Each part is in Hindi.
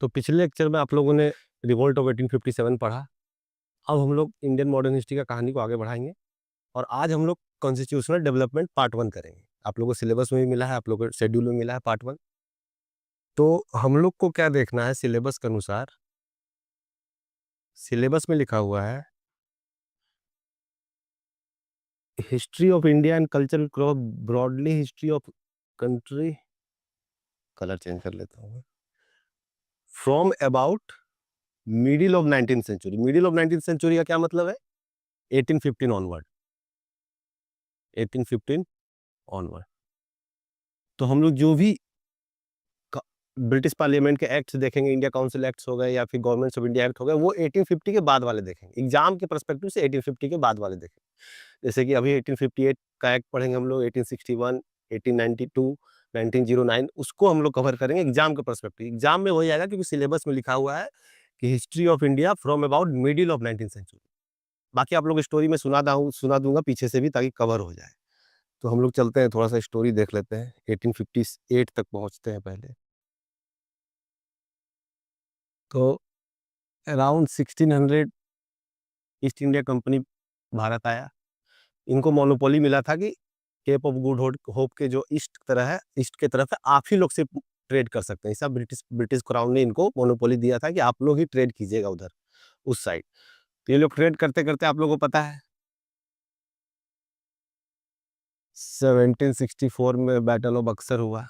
तो पिछले लेक्चर में आप लोगों ने रिवोल्ट ऑफ 1857 पढ़ा। अब हम लोग इंडियन मॉडर्न हिस्ट्री का कहानी को आगे बढ़ाएंगे और आज हम लोग कॉन्स्टिट्यूशनल डेवलपमेंट पार्ट 1 करेंगे। आप लोगों को सिलेबस में भी मिला है, आप लोगों को शेड्यूल में मिला है पार्ट 1। तो हम लोग को क्या देखना है सिलेबस के अनुसार, सिलेबस में लिखा हुआ है history of India and cultural crop broadly history of country, colour change कर लेता हूँ, from about middle of 19th century. Middle of 19th century का क्या मतलब है? 1815 ऑनवर्ड, 1815 ऑनवर्ड। तो हम लोग जो भी ब्रिटिश पार्लियामेंट के एक्ट्स देखेंगे, इंडिया काउंसिल एक्ट्स हो गए या फिर गवर्नमेंट ऑफ इंडिया एक्ट हो गए, वो 1850 के बाद वाले देखेंगे। एग्जाम के पर्सपेक्टिव से 1850 के बाद वाले देखेंगे। जैसे कि अभी 1858 का एक्ट पढ़ेंगे हम लोग, 1861, 1892, 1909, उसको हम लोग कवर करेंगे एग्जाम के पर्सपेक्टिव। एग्जाम में वही आएगा क्योंकि सिलेबस में लिखा हुआ है कि history of India from about middle of 19th century. बाकी आप लोग स्टोरी में सुना दूंगा पीछे से भी, ताकि कवर हो जाए। तो हम लोग चलते हैं, थोड़ा सा स्टोरी देख लेते हैं। 1858 तक पहुंचते हैं पहले। तो around 1600 east India company Bharat आया। इनको मोनोपोली मिला था कि केप ऑफ गुड होप के जो ईस्ट के तरफ है, आप ही लोग से ट्रेड कर सकते हैं। ऐसा ब्रिटिश ब्रिटिश क्राउन ने इनको मोनोपोली दिया था कि आप लोग ही ट्रेड कीजिएगा उधर उस साइड। तो ये लोग ट्रेड करते करते, आप लोगों को पता है 1764 में बैटल ऑफ बक्सर हुआ।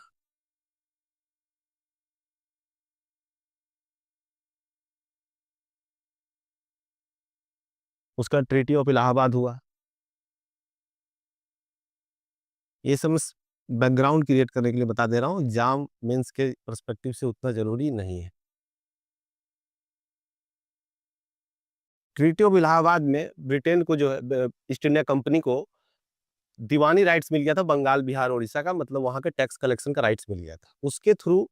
उसका ट्रीटी ऑफ इलाहाबाद हुआ। ये सब बैकग्राउंड क्रिएट करने के लिए बता दे रहा हूँ, एग्जाम मेंस के पर्सपेक्टिव से उतना जरूरी नहीं है। ट्रीटी ऑफ इलाहाबाद में ब्रिटेन को जो है, ईस्ट इंडिया कंपनी को दीवानी राइट्स मिल गया था बंगाल, बिहार, उड़ीसा का, मतलब वहां के टैक्स कलेक्शन का राइट्स मिल गया था। उसके थ्रू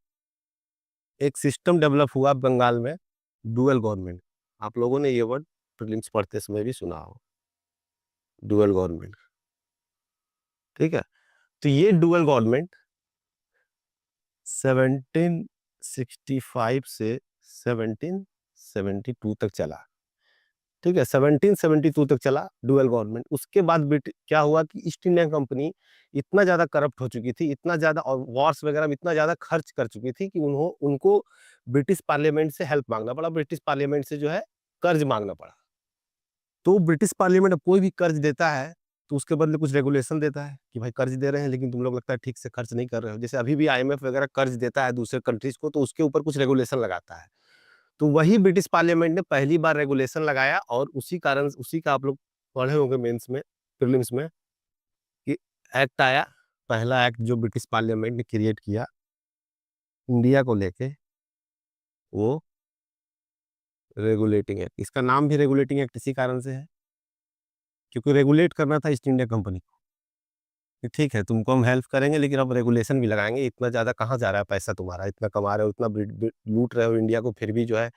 एक सिस्टम डेवलप हुआ बंगाल में, डुअल गवर्नमेंट। आप लोगों ने ये वर्ड प्रीलिम्स पढ़ते समय भी सुना हो, डुअल गवर्नमेंट। ठीक है, तो ये डुअल गवर्नमेंट 1765 से 1772 तक चला। ठीक है, 1772 तक चला डुअल गवर्नमेंट। उसके बाद क्या हुआ कि ईस्ट इंडिया कंपनी इतना ज्यादा करप्ट हो चुकी थी, इतना ज्यादा, और वॉर्स वगैरह में इतना ज्यादा खर्च कर चुकी थी कि उनको ब्रिटिश पार्लियामेंट से हेल्प मांगना पड़ा, ब्रिटिश पार्लियामेंट से जो है कर्ज मांगना पड़ा। तो ब्रिटिश पार्लियामेंट अब कोई भी कर्ज देता है तो उसके बदले कुछ रेगुलेशन देता है कि भाई कर्ज दे रहे हैं लेकिन तुम लोग लगता है ठीक से खर्च नहीं कर रहे हो। जैसे अभी भी IMF वगैरह कर्ज देता है दूसरे कंट्रीज को, तो उसके ऊपर कुछ रेगुलेशन लगाता है। तो वही ब्रिटिश पार्लियामेंट ने पहली बार रेगुलेशन लगाया, और उसी कारण, उसी का आप लोग पढ़े होंगे मेंस में, प्रीलिम्स में, कि एक्ट आया, पहला एक्ट जो ब्रिटिश पार्लियामेंट ने क्रिएट किया इंडिया को लेके, वो रेगुलेटिंग एक्ट। इसका नाम भी रेगुलेटिंग एक्ट इसी कारण से है क्योंकि रेगुलेट करना था ईस्ट इंडिया कंपनी को कि ठीक है तुमको हम हेल्प करेंगे लेकिन अब रेगुलेशन भी लगाएंगे। इतना ज्यादा कहाँ जा रहा है पैसा तुम्हारा, इतना कमा रहे हो, इतना लूट रहे हो इंडिया को, फिर भी जो है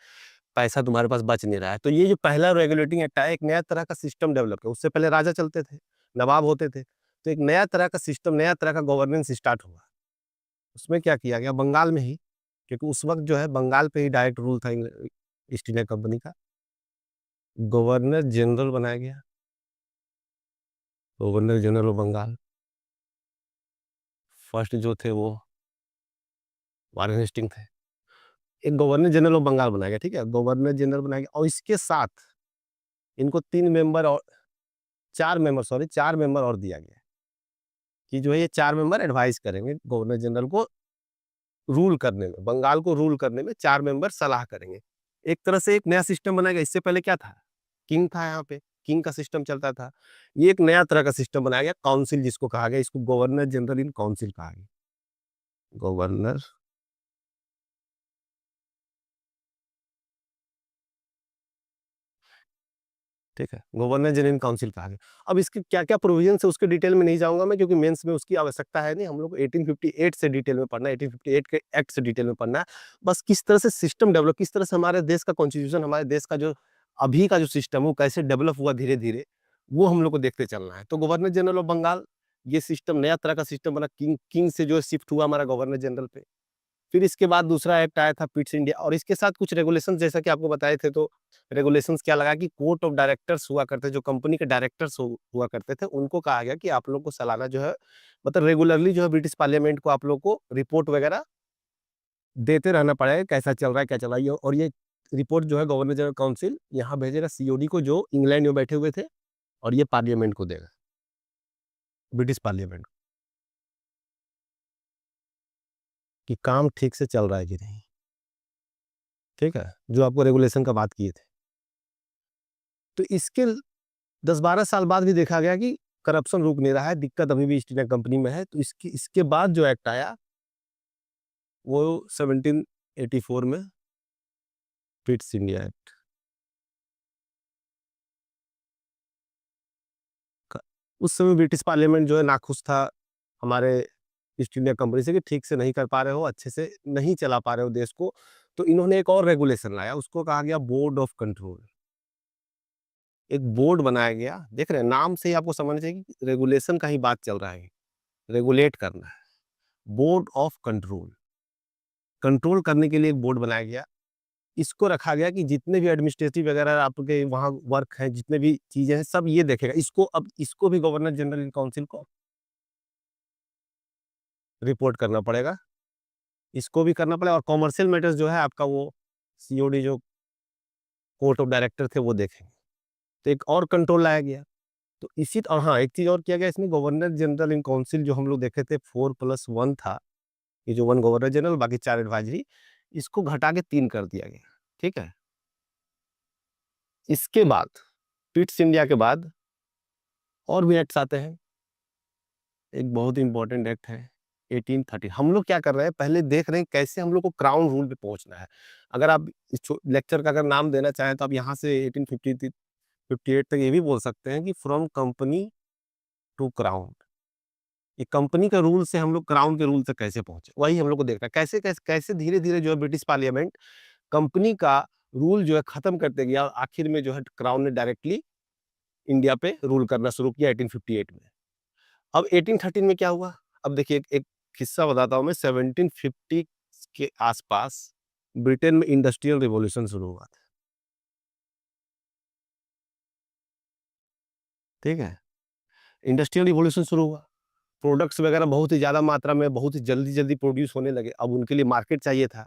पैसा तुम्हारे पास बच नहीं रहा है। तो ये जो पहला रेगुलेटिंग एक्ट आया, एक नया तरह का सिस्टम डेवलप किया। उससे पहले राजा चलते थे, नवाब होते थे, तो एक नया तरह का सिस्टम, नया तरह का गवर्नेंस स्टार्ट हुआ। उसमें क्या किया गया, बंगाल में ही, क्योंकि उस वक्त जो है बंगाल पे ही डायरेक्ट रूल था ईस्ट इंडिया कंपनी का, गवर्नर जनरल बनाया गया, governor general of Bengal. First जो थे वो वारेन हेस्टिंग थे। एक गवर्नर जनरल ऑफ बंगाल बनाया गया, ठीक है, गवर्नर जनरल बनाया गया, और इसके साथ इनको 3 मेंबर और 4 मेंबर, सॉरी 4 मेंबर और दिया गया कि जो है ये 4 मेंबर एडवाइस करेंगे गवर्नर जनरल को रूल करने में, बंगाल को रूल करने में 4 मेंबर सलाह करेंगे। एक तरह से एक नया सिस्टम बनाएगा। इससे पहले क्या था, किंग था, यहाँ पे किंग का सिस्टम चलता था। ये एक नया तरह का सिस्टम बनाया गया, काउंसिल जिसको कहा गया, इसको गवर्नर जनरल इन काउंसिल कहा गया, गवर्नर ठीक है, गवर्नर जनरल काउंसिल कहा गया। अब इसके क्या क्या प्रोविजन है उसके डिटेल में नहीं जाऊंगा मैं, क्योंकि मेंस में उसकी आवश्यकता है नहीं। हम लोग 1858 से डिटेल में पढ़ना है, 1858 के एक्ट से डिटेल में पढ़ना है। बस किस तरह से सिस्टम डेवलप, किस तरह से हमारे देश का कॉन्स्टिट्यूशन, हमारे देश का जो अभी का जो सिस्टम वो कैसे डेवलप हुआ धीरे धीरे, वो हम लोग को देखते चलना है। तो गवर्नर जनरल ऑफ बंगाल, ये सिस्टम नया तरह का सिस्टम बना, किंग से जो शिफ्ट हुआ हमारा गवर्नर जनरल पे। फिर इसके बाद दूसरा एक्ट आया था पिट्स इंडिया, और इसके साथ कुछ रेगुलेशन जैसा कि आपको बताए थे। तो रेगुलेशंस क्या लगा कि कोर्ट ऑफ डायरेक्टर्स हुआ करते, जो कंपनी के डायरेक्टर्स हुआ करते थे, उनको कहा गया कि आप लोग को सालाना जो है, मतलब रेगुलरली जो है ब्रिटिश पार्लियामेंट को आप लोग को रिपोर्ट वगैरह देते रहना पड़ेगा, कैसा चल रहा है, क्या चल रहा है। और ये रिपोर्ट जो है गवर्नर जनरल काउंसिल यहाँ भेजेगा सीओडी को, जो इंग्लैंड में बैठे हुए थे, और ये पार्लियामेंट को देगा, ब्रिटिश पार्लियामेंट को, कि काम ठीक से चल रहा है कि नहीं। ठीक है, जो आपको रेगुलेशन का बात किए थे। तो इसके 10-12 साल बाद भी देखा गया कि करप्शन रुक नहीं रहा है, दिक्कत अभी भी ईस्ट इंडिया कंपनी में है। तो इसके बाद जो एक्ट आया वो 1784 में, पिट्स इंडिया एक्ट। उस समय ब्रिटिश पार्लियामेंट जो है नाखुश था हमारे ईस्ट इंडिया कंपनी से, कि ठीक से नहीं कर पा रहे हो, अच्छे से नहीं चला पा रहे हो देश को। तो इन्होंने एक और रेगुलेशन लाया, उसको कहा गया बोर्ड ऑफ कंट्रोल। एक बोर्ड बनाया गया, देख रहे हैं नाम से ही आपको समझना चाहिए कि रेगुलेशन का ही बात चल रहा है, रेगुलेट करना है। बोर्ड ऑफ कंट्रोल, कंट्रोल करने के लिए एक बोर्ड बनाया गया। इसको रखा गया कि जितने भी एडमिनिस्ट्रेटिव वगैरह आपके वहाँ वर्क है, जितने भी चीजें हैं, सब ये देखेगा। इसको अब इसको भी गवर्नर जनरल काउंसिल को रिपोर्ट करना पड़ेगा, इसको भी करना पड़ेगा। और कॉमर्शियल मैटर्स जो है आपका, वो सीओडी जो कोर्ट ऑफ डायरेक्टर थे वो देखेंगे। तो एक और कंट्रोल लाया गया। तो इसी, और हाँ एक चीज और किया गया इसमें, गवर्नर जनरल इन काउंसिल जो हम लोग देखे थे 4+1 था, ये जो 1 गवर्नर जनरल बाकी 4 एडवाइजरी, इसको घटा के 3 कर दिया गया। ठीक है, इसके बाद पिट्स इंडिया के बाद और भी एक्ट्स आते हैं। एक बहुत इंपॉर्टेंट एक्ट है 1830। हम लोग क्या कर रहे हैं, पहले देख रहे हैं कैसे हम लोग को क्राउन रूल पे पहुंचना है। अगर आप इस लेक्चर का अगर नाम देना चाहें तो आप यहाँ से 1858 तक ये भी बोल सकते हैं कि फ्रॉम कंपनी टू क्राउन। ये कंपनी का रूल से हम लोग क्राउन के रूल तक कैसे पहुंचे, वही हम लोग को देखना है। कैसे कैसे कैसे धीरे धीरे जो है ब्रिटिश पार्लियामेंट कंपनी का रूल जो है खत्म करते गया, और आखिर में जो है क्राउन ने डायरेक्टली इंडिया पे रूल करना शुरू किया 1858 में। अब 1813 में क्या हुआ, अब देखिए एक किस्सा बताता हूं मैं। 1750 के आसपास ब्रिटेन में इंडस्ट्रियल रिवॉल्यूशन शुरू हुआ था। ठीक है, इंडस्ट्रियल रिवॉल्यूशन शुरू हुआ, प्रोडक्ट्स वगैरह बहुत ही ज़्यादा मात्रा में, बहुत ही जल्दी जल्दी प्रोड्यूस होने लगे। अब उनके लिए मार्केट चाहिए था।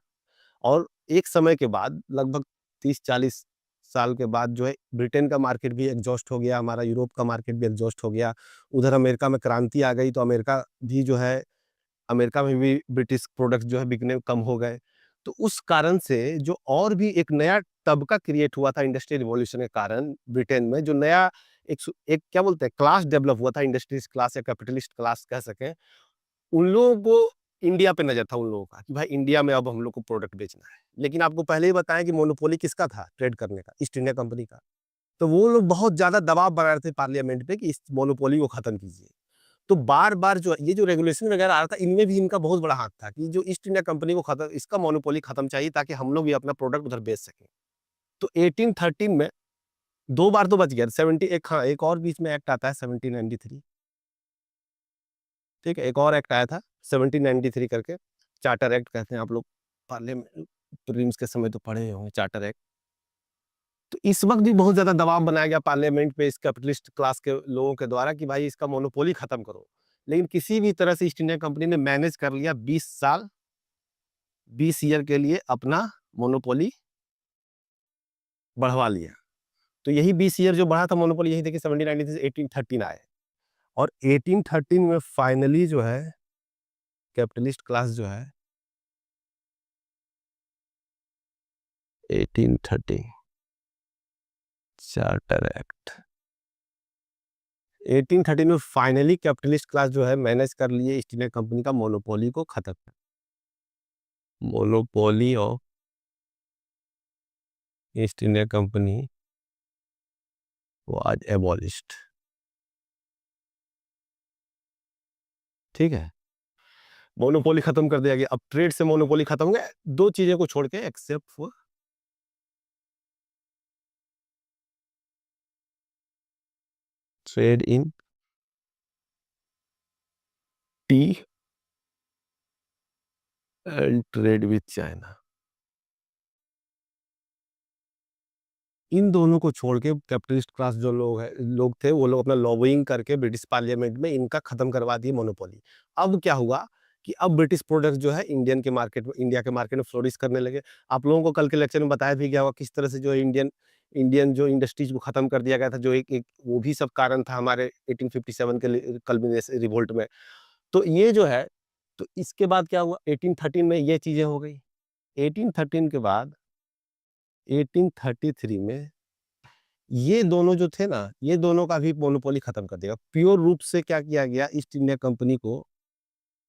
और एक समय के बाद, लगभग 30-40 साल के बाद जो है, ब्रिटेन का मार्केट भी एग्जॉस्ट हो गया, हमारा यूरोप का मार्केट भी एग्जॉस्ट हो गया। उधर अमेरिका में क्रांति आ गई, तो अमेरिका भी जो है, अमेरिका में भी ब्रिटिश प्रोडक्ट्स जो है बिकने कम हो गए। तो उस कारण से जो और भी एक नया तबका क्रिएट हुआ था इंडस्ट्रियल रिवॉल्यूशन के कारण ब्रिटेन में, जो नया एक क्या बोलते हैं क्लास डेवलप हुआ था, इंडस्ट्रीज क्लास या कैपिटलिस्ट क्लास कह सकें। उन लोगों को इंडिया पे नजर था, उन लोगों का, कि भाई इंडिया में अब हम लोग को प्रोडक्ट बेचना है। लेकिन आपको पहले ही बताया कि मोनोपोली किसका था ट्रेड करने का, ईस्ट इंडिया कंपनी का। तो वो लोग बहुत ज्यादा दबाव बना रहे थे पार्लियामेंट पे कि इस मोनोपोली को खत्म कीजिए। तो बार बार जो ये जो रेगुलेशन वगैरह आ रहा था, इनमें भी इनका बहुत बड़ा हाथ था कि जो ईस्ट इंडिया कंपनी को खत्म, इसका मोनोपोली खत्म चाहिए, ताकि हम लोग भी अपना प्रोडक्ट उधर बेच सकें। तो 1813 में 2 बार तो बच गया। 70 एक, हाँ एक और बीच में एक्ट आता है 1793। ठीक है, एक और एक्ट आया था 1793 करके, चार्टर एक्ट कहते हैं आप लोग, पार्लियामेंट प्रीलिम्स के समय तो पढ़े होंगे चार्टर एक्ट। तो इस वक्त भी बहुत ज्यादा दबाव बनाया गया पार्लियामेंट पे इस कैपिटलिस्ट क्लास के लोगों के द्वारा कि भाई इसका मोनोपोली खत्म करो। लेकिन किसी भी तरह से ईस्ट इंडिया कंपनी ने मैनेज कर लिया 20 साल, 20 ईयर के लिए अपना मोनोपोली बढ़वा लिया। तो यही 20 ईयर जो बढ़ा था मोनोपोली, यही देखिए 1793 से 1813 आए। और 1813 में फाइनली जो है कैपिटलिस्ट क्लास जो है, 1813 चार्टर एक्ट, 1813 में फाइनली कैपिटलिस्ट क्लास जो है मैनेज कर लिए ईस्ट इंडिया कंपनी का मोनोपोली को खत्म कर, monopoly of east India company was abolished. ठीक है, मोनोपोली खत्म कर दिया गया। अब ट्रेड से मोनोपोली खत्म हो गया, दो चीजें को छोड़ के, except for trade in tea and trade with China. इन दोनों को छोड़ के कैपिटलिस्ट क्लास जो लोग थे, वो लोग अपना लॉबिंग करके ब्रिटिश पार्लियामेंट में इनका खत्म करवा दिए मोनोपोली। अब क्या हुआ कि अब ब्रिटिश प्रोडक्ट्स जो है इंडिया के मार्केट में फ्लोरिश करने लगे। आप लोगों को कल के लेक्चर में बताया भी गया होगा किस तरह से जो है इंडियन इंडियन जो इंडस्ट्रीज को खत्म कर दिया गया था, जो एक एक वो भी सब कारण था हमारे 1857 के कल्मिनेशन रिवोल्ट में। तो ये जो है, तो इसके बाद क्या हुआ, 1813 में ये चीजें हो गई। 1813 के बाद 1833 में ये दोनों जो थे ना, ये दोनों का भी मोनोपोली खत्म कर दिया। प्योर रूप से क्या किया गया, ईस्ट इंडिया कंपनी को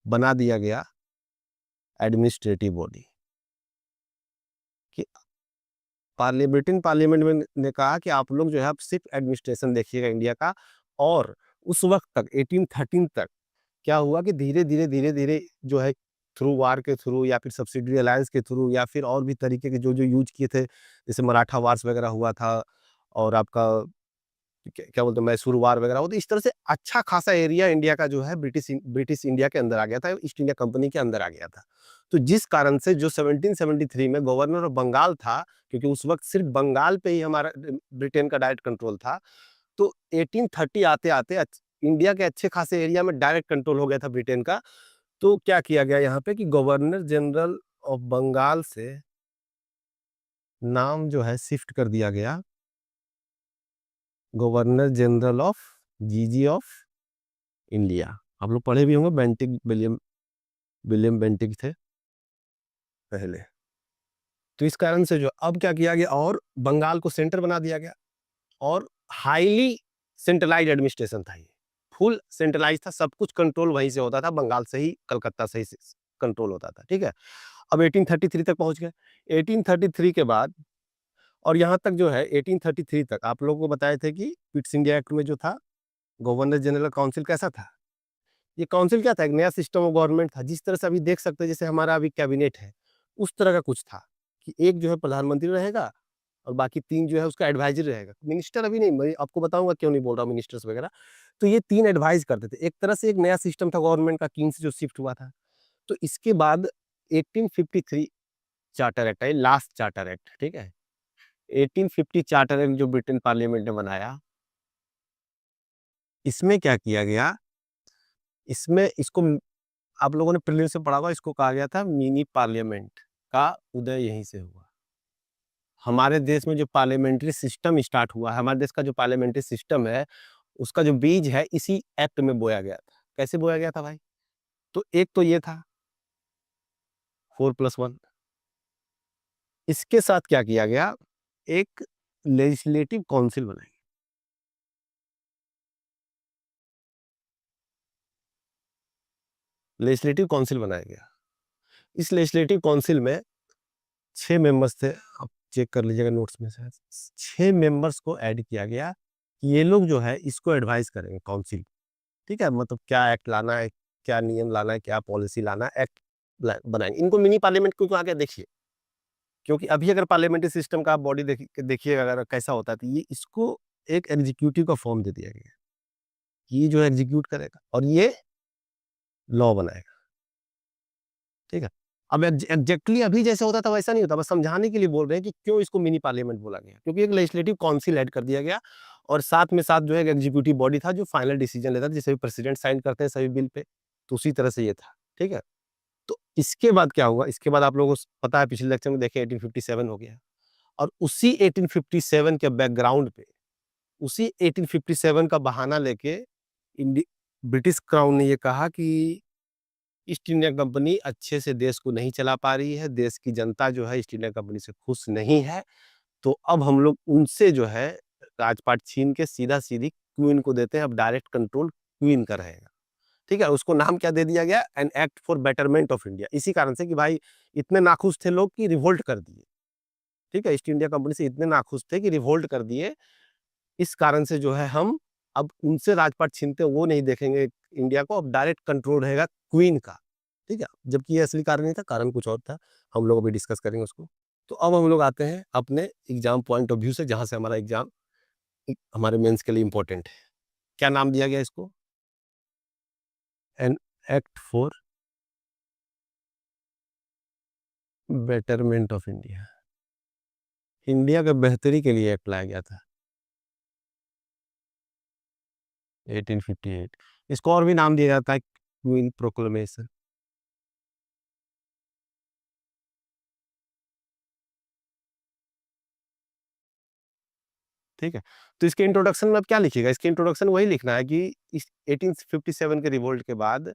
बना दिया गया एडमिनिस्ट्रेटिव बॉडी। कि ब्रिटेन पार्लियामेंट में ने कहा कि आप लोग जो है आप सिर्फ एडमिनिस्ट्रेशन देखिएगा इंडिया का। और उस वक्त तक 1813 तक क्या हुआ कि धीरे धीरे जो है थ्रू वार के थ्रू या फिर सब्सिडी अलायंस के थ्रू या फिर और भी तरीके के जो जो यूज किए थे, जैसे मराठा वार्स वगैरह हुआ था, और आपका क्या बोलते हैं मैसूर वार वगैरह हो, तो इस तरह से अच्छा खासा एरिया इंडिया का जो है ब्रिटिश इंडिया के अंदर आ गया था, ईस्ट इंडिया कंपनी के अंदर आ गया था। तो जिस कारण से जो 1773 में गवर्नर ऑफ बंगाल था, क्योंकि उस वक्त सिर्फ बंगाल पे ही हमारा ब्रिटेन का डायरेक्ट कंट्रोल था, तो 1830 आते आते इंडिया के अच्छे खासे एरिया में डायरेक्ट कंट्रोल हो गया था ब्रिटेन का। तो क्या किया गया यहाँ पे कि गवर्नर जनरल ऑफ बंगाल से नाम जो है शिफ्ट कर दिया गया गवर्नर जनरल ऑफ जीजी ऑफ इंडिया। आप लोग पढ़े भी होंगे, बेंटिक विलियम विलियम बेंटिक थे पहले। तो इस कारण से जो अब क्या किया गया, और बंगाल को सेंटर बना दिया गया, और हाईली सेंट्रलाइज एडमिनिस्ट्रेशन था ये। फुल सेंट्रलाइज था, सब कुछ कंट्रोल वहीं से होता था, बंगाल से ही, कलकत्ता से ही कंट्रोल होता था। ठीक है, अब 1833 तक पहुंच गए। 1833 के बाद और यहाँ तक जो है 1833 तक आप लोगों को बताए थे कि पिट्स इंडिया एक्ट में जो था, गवर्नर जनरल काउंसिल कैसा था। ये काउंसिल क्या था, एक नया सिस्टम ऑफ गवर्नमेंट था, जिस तरह से अभी देख सकते हैं जैसे हमारा अभी कैबिनेट है, उस तरह का कुछ था कि एक जो है प्रधानमंत्री रहेगा और बाकी तीन जो है उसका एडवाइजर रहेगा। मिनिस्टर अभी नहीं, मैं आपको बताऊंगा क्यों नहीं बोल रहा हूँ मिनिस्टर्स वगैरह। तो ये तीन एडवाइज करते थे, एक तरह से एक नया सिस्टम था गवर्नमेंट का, किंग से जो शिफ्ट हुआ था। तो इसके बाद 1853 चार्टर एक्ट है, लास्ट चार्टर एक्ट, ठीक है। 1850 चार्टर एक्ट जो ब्रिटेन पार्लियामेंट ने बनाया, इसमें क्या किया गया, इसमें इसको आप लोगों ने प्रीलिम्स में पढ़ा होगा, इसको कहा गया था मिनी पार्लियामेंट का उदय यहीं से हुआ। हमारे देश में जो पार्लियामेंट्री सिस्टम स्टार्ट हुआ है, हमारे देश का जो पार्लियामेंट्री सिस्टम है, उसका जो बीज है इसी एक्ट में बोया गया था। कैसे बोया गया था भाई, तो एक तो ये था 4+1। इसके साथ क्या किया गया, एक लेजिस्लेटिव काउंसिल बनाई। लेजिस्लेटिव काउंसिल बनाया गया। इस लेजिस्लेटिव काउंसिल में 6 मेंबर्स थे, आप चेक कर लीजिएगा नोट्स में से। 6 मेंबर्स को ऐड किया गया कि ये लोग जो है इसको एडवाइस करेंगे काउंसिल। ठीक है, मतलब क्या एक्ट लाना है, क्या नियम लाना है, क्या पॉलिसी लाना है, एक्ट बनाएंगे। इनको मिनी पार्लियामेंट क्यों कहा गया देखिए, क्योंकि अभी अगर पार्लियामेंट्री सिस्टम का आप बॉडी देखिएगा अगर कैसा होता है, तो ये इसको एक एग्जीक्यूटिव का फॉर्म दे दिया गया, ये जो एग्जीक्यूट करेगा और ये लॉ बनाएगा। ठीक है, अब एग्जैक्टली अभी जैसे होता था वैसा नहीं होता, बस समझाने के लिए बोल रहे हैं कि क्यों इसको मिनी पार्लियामेंट बोला गया, क्योंकि एक लेजिस्लेटिव काउंसिल ऐड कर दिया गया, और साथ में साथ जो है एग्जीक्यूटिव बॉडी था जो फाइनल डिसीजन लेता था, जैसे प्रेसिडेंट साइन करते हैं सभी बिल पे, तो उसी तरह से ये था। ठीक है, तो इसके बाद क्या हुआ, इसके बाद आप लोगों को पता है, पिछले लेक्चर में देखे 1857 हो गया, और उसी 1857 के बैकग्राउंड पे, उसी 1857 का बहाना लेके ब्रिटिश क्राउन ने ये कहा कि ईस्ट इंडिया कंपनी अच्छे से देश को नहीं चला पा रही है, देश की जनता जो है ईस्ट इंडिया कंपनी से खुश नहीं है, तो अब हम लोग उनसे जो है राजपाट छीन के सीधा सीधी क्वीन को देते हैं, अब डायरेक्ट कंट्रोल क्वीन का रहेगा। ठीक है, उसको नाम क्या दे दिया गया, an act for betterment of India. इसी कारण से कि भाई इतने नाखुश थे लोग कि रिवोल्ट कर दिए। ठीक है, ईस्ट इंडिया कंपनी से इतने नाखुश थे कि रिवोल्ट कर दिए। इस कारण से जो है हम अब उनसे राजपाट छीनते वो नहीं देखेंगे इंडिया को, अब डायरेक्ट कंट्रोल रहेगा क्वीन का। ठीक है, जबकि ये असली कारण नहीं था, कारण कुछ और था, हम लोग अभी डिस्कस करेंगे उसको। तो अब हम लोग आते हैं अपने एग्जाम पॉइंट ऑफ व्यू से, जहां से हमारा एग्जाम हमारे मेंस के लिए इंपॉर्टेंट है। क्या नाम दिया गया इसको, an act for betterment of India, India के बेहतरी के लिए एक्ट लाया गया था 1858। इसको और भी नाम दिया जाता है क्वीन प्रोक्लेमेशन। ठीक है, तो इसके इंट्रोडक्शन में अब क्या लिखिएगा, इसके इंट्रोडक्शन वही लिखना है कि इस 1857 के रिवोल्ट के बाद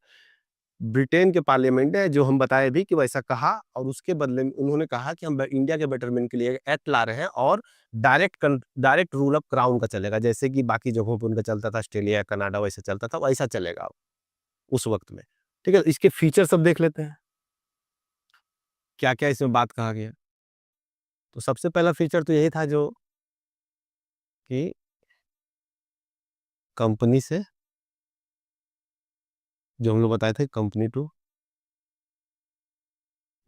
ब्रिटेन के पार्लियामेंट ने, जो हम बताए भी कि वैसा कहा, और उसके बदले में उन्होंने कहा कि हम इंडिया के बेटरमेंट के लिए एक्ट ला रहे हैं, और डायरेक्ट रूल ऑफ क्राउन का चलेगा, जैसे कि बाकी जगहों पर उनका चलता था, ऑस्ट्रेलिया कनाडा वैसे चलता था, वैसा चलेगा उस वक्त में। ठीक है, इसके फीचर सब देख लेते हैं, क्या क्या इसमें बात कहा गया। तो सबसे पहला फीचर तो यही था जो कि कंपनी से, जो हम लोग बताए थे, company to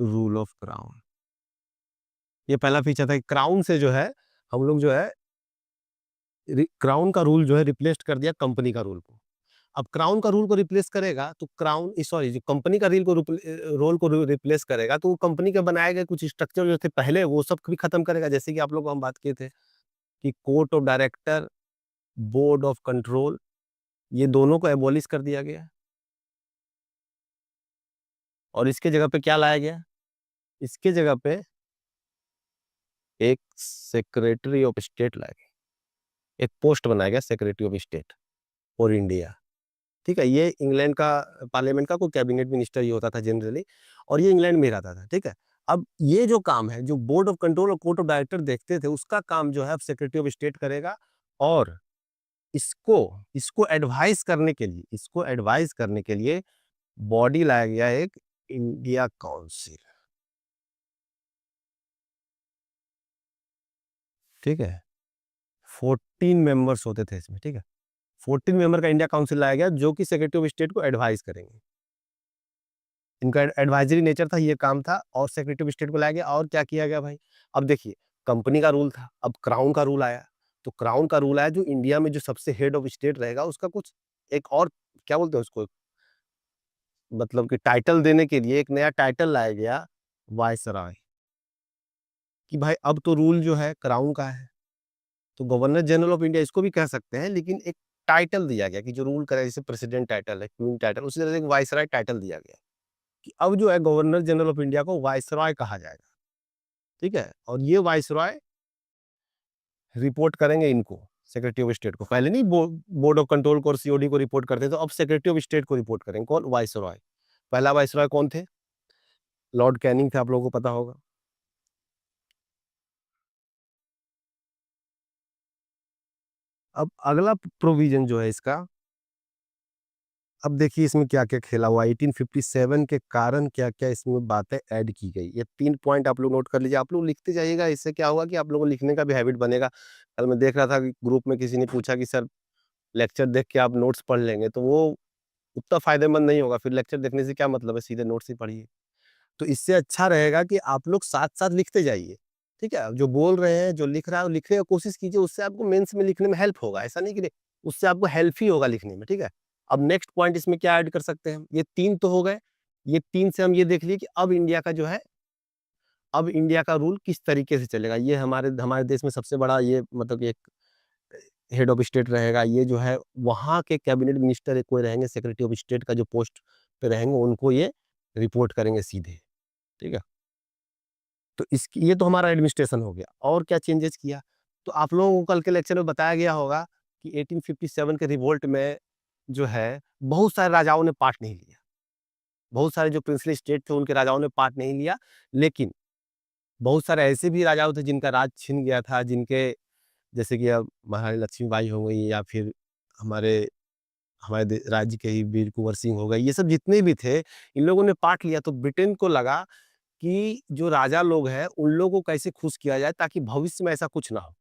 rule of crown. ये पहला फीचर था कि क्राउन से जो है हम लोग जो है क्राउन का रूल जो है रिप्लेस कर दिया कंपनी का रूल को। अब क्राउन का रूल को रिप्लेस करेगा तो क्राउन सॉरी, जो कंपनी का रोल को रिप्लेस करेगा, तो वो कंपनी के बनाए गए कुछ स्ट्रक्चर जो थे पहले, वो सब भी खत्म करेगा। जैसे कि आप लोग को हम बात किए थे कि court of director, board of control, ये दोनों को एबॉलिश कर दिया गया, और इसके जगह पे क्या लाया गया, इसके जगह पे एक सेक्रेटरी ऑफ स्टेट लाया गया, एक पोस्ट बनाया गया secretary of state for India. ठीक है, ये इंग्लैंड का पार्लियामेंट का कोई कैबिनेट मिनिस्टर ही होता था जनरली, और ये इंग्लैंड में ही रहता था। ठीक है, अब ये जो काम है, जो बोर्ड ऑफ कंट्रोल और कोर्ट ऑफ डायरेक्टर देखते थे, उसका काम जो है अब सेक्रेटरी ऑफ स्टेट करेगा। और इसको इसको एडवाइस करने के लिए, बॉडी लाया गया एक, इंडिया काउंसिल। ठीक है, 14 मेंबर्स होते थे इसमें। ठीक है, 14 मेंबर का इंडिया काउंसिल लाया गया, जो कि सेक्रेटरी ऑफ स्टेट को एडवाइस करेंगे। इनका एडवाइजरी नेचर था, ये काम था, और सेक्रेटरी ऑफ स्टेट को लाया गया। और क्या किया गया भाई, अब देखिए, कंपनी का रूल था, अब क्राउन का रूल आया। तो क्राउन का रूल आया, जो इंडिया में जो सबसे हेड ऑफ स्टेट रहेगा, उसका कुछ एक और, क्या बोलते हैं उसको, मतलब कि टाइटल देने के लिए एक नया टाइटल लाया गया, वायसराय। कि भाई अब तो रूल जो है क्राउन का है, तो गवर्नर जनरल ऑफ इंडिया इसको भी कह सकते हैं, लेकिन एक टाइटल दिया गया कि जो रूल करे, जैसे प्रेसिडेंट टाइटल है, क्वीन टाइटल, उसी तरह से एक वायसराय टाइटल दिया गया कि अब जो है गवर्नर जनरल ऑफ इंडिया को वायसराय कहा जाएगा। ठीक है, और ये वायसराय रिपोर्ट करेंगे इनको, सेक्रेटरी ऑफ स्टेट को। पहले नहीं बोर्ड ऑफ कंट्रोल को और सीओडी को रिपोर्ट करते, तो अब सेक्रेटरी ऑफ स्टेट को रिपोर्ट करेंगे। कौन? वायसराय। पहला वायसराय कौन थे? लॉर्ड कैनिंग थे, आप लोगों को पता होगा। अब अगला प्रोविजन जो है इसका, अब देखिए इसमें क्या क्या खेला हुआ, 1857 के कारण क्या क्या इसमें बातें ऐड की गई। ये 3 पॉइंट आप लोग नोट कर लीजिए, आप लोग लिखते जाइएगा, इससे क्या होगा कि आप लोगों को लिखने का भी हैबिट बनेगा। कल मैं देख रहा था कि ग्रुप में किसी ने पूछा कि सर, लेक्चर देख के आप नोट्स पढ़ लेंगे, तो वो उतना फायदेमंद नहीं होगा। फिर लेक्चर देखने से क्या मतलब है, सीधे नोट्स ही पढ़िए। तो इससे अच्छा रहेगा कि आप लोग साथ-साथ लिखते जाइए। ठीक है? जो बोल रहे हैं, जो लिख रहा है, वो लिखने की कोशिश कीजिए, उससे आपको मेंस में लिखने में हेल्प होगा। ऐसा नहीं कि नहीं, उससे आपको हेल्प ही होगा लिखने में। ठीक है? अब नेक्स्ट पॉइंट इसमें क्या ऐड कर सकते हैं हम? ये 3 तो हो गए। ये 3 से हम ये देख लिए कि अब इंडिया का जो है, अब इंडिया का रूल किस तरीके से चलेगा। ये हमारे हमारे देश में सबसे बड़ा ये, मतलब कि एक हेड ऑफ स्टेट रहेगा। ये जो है वहाँ के कैबिनेट मिनिस्टर एक कोई रहेंगे, सेक्रेटरी ऑफ स्टेट का जो पोस्ट पे रहेंगे, उनको ये रिपोर्ट करेंगे सीधे। ठीक है? तो इसकी, ये तो हमारा एडमिनिस्ट्रेशन हो गया। और क्या चेंजेस किया, तो आप लोगों को कल के लेक्चर में बताया गया होगा कि 1857 के रिवोल्ट में जो है बहुत सारे राजाओं ने पार्ट नहीं लिया। बहुत सारे जो प्रिंसली स्टेट थे, उनके राजाओं ने पार्ट नहीं लिया। लेकिन बहुत सारे ऐसे भी राजाओं थे जिनका राज छिन गया था, जिनके, जैसे कि अब महारानी लक्ष्मीबाई हो गई, या फिर हमारे हमारे राज्य के ही वीर कुंवर सिंह हो गए, ये सब जितने भी थे, इन लोगों ने पार्ट लिया। तो ब्रिटेन को लगा कि जो राजा लोग हैं, उन लोगों को कैसे खुश किया जाए ताकि भविष्य में ऐसा कुछ ना हो।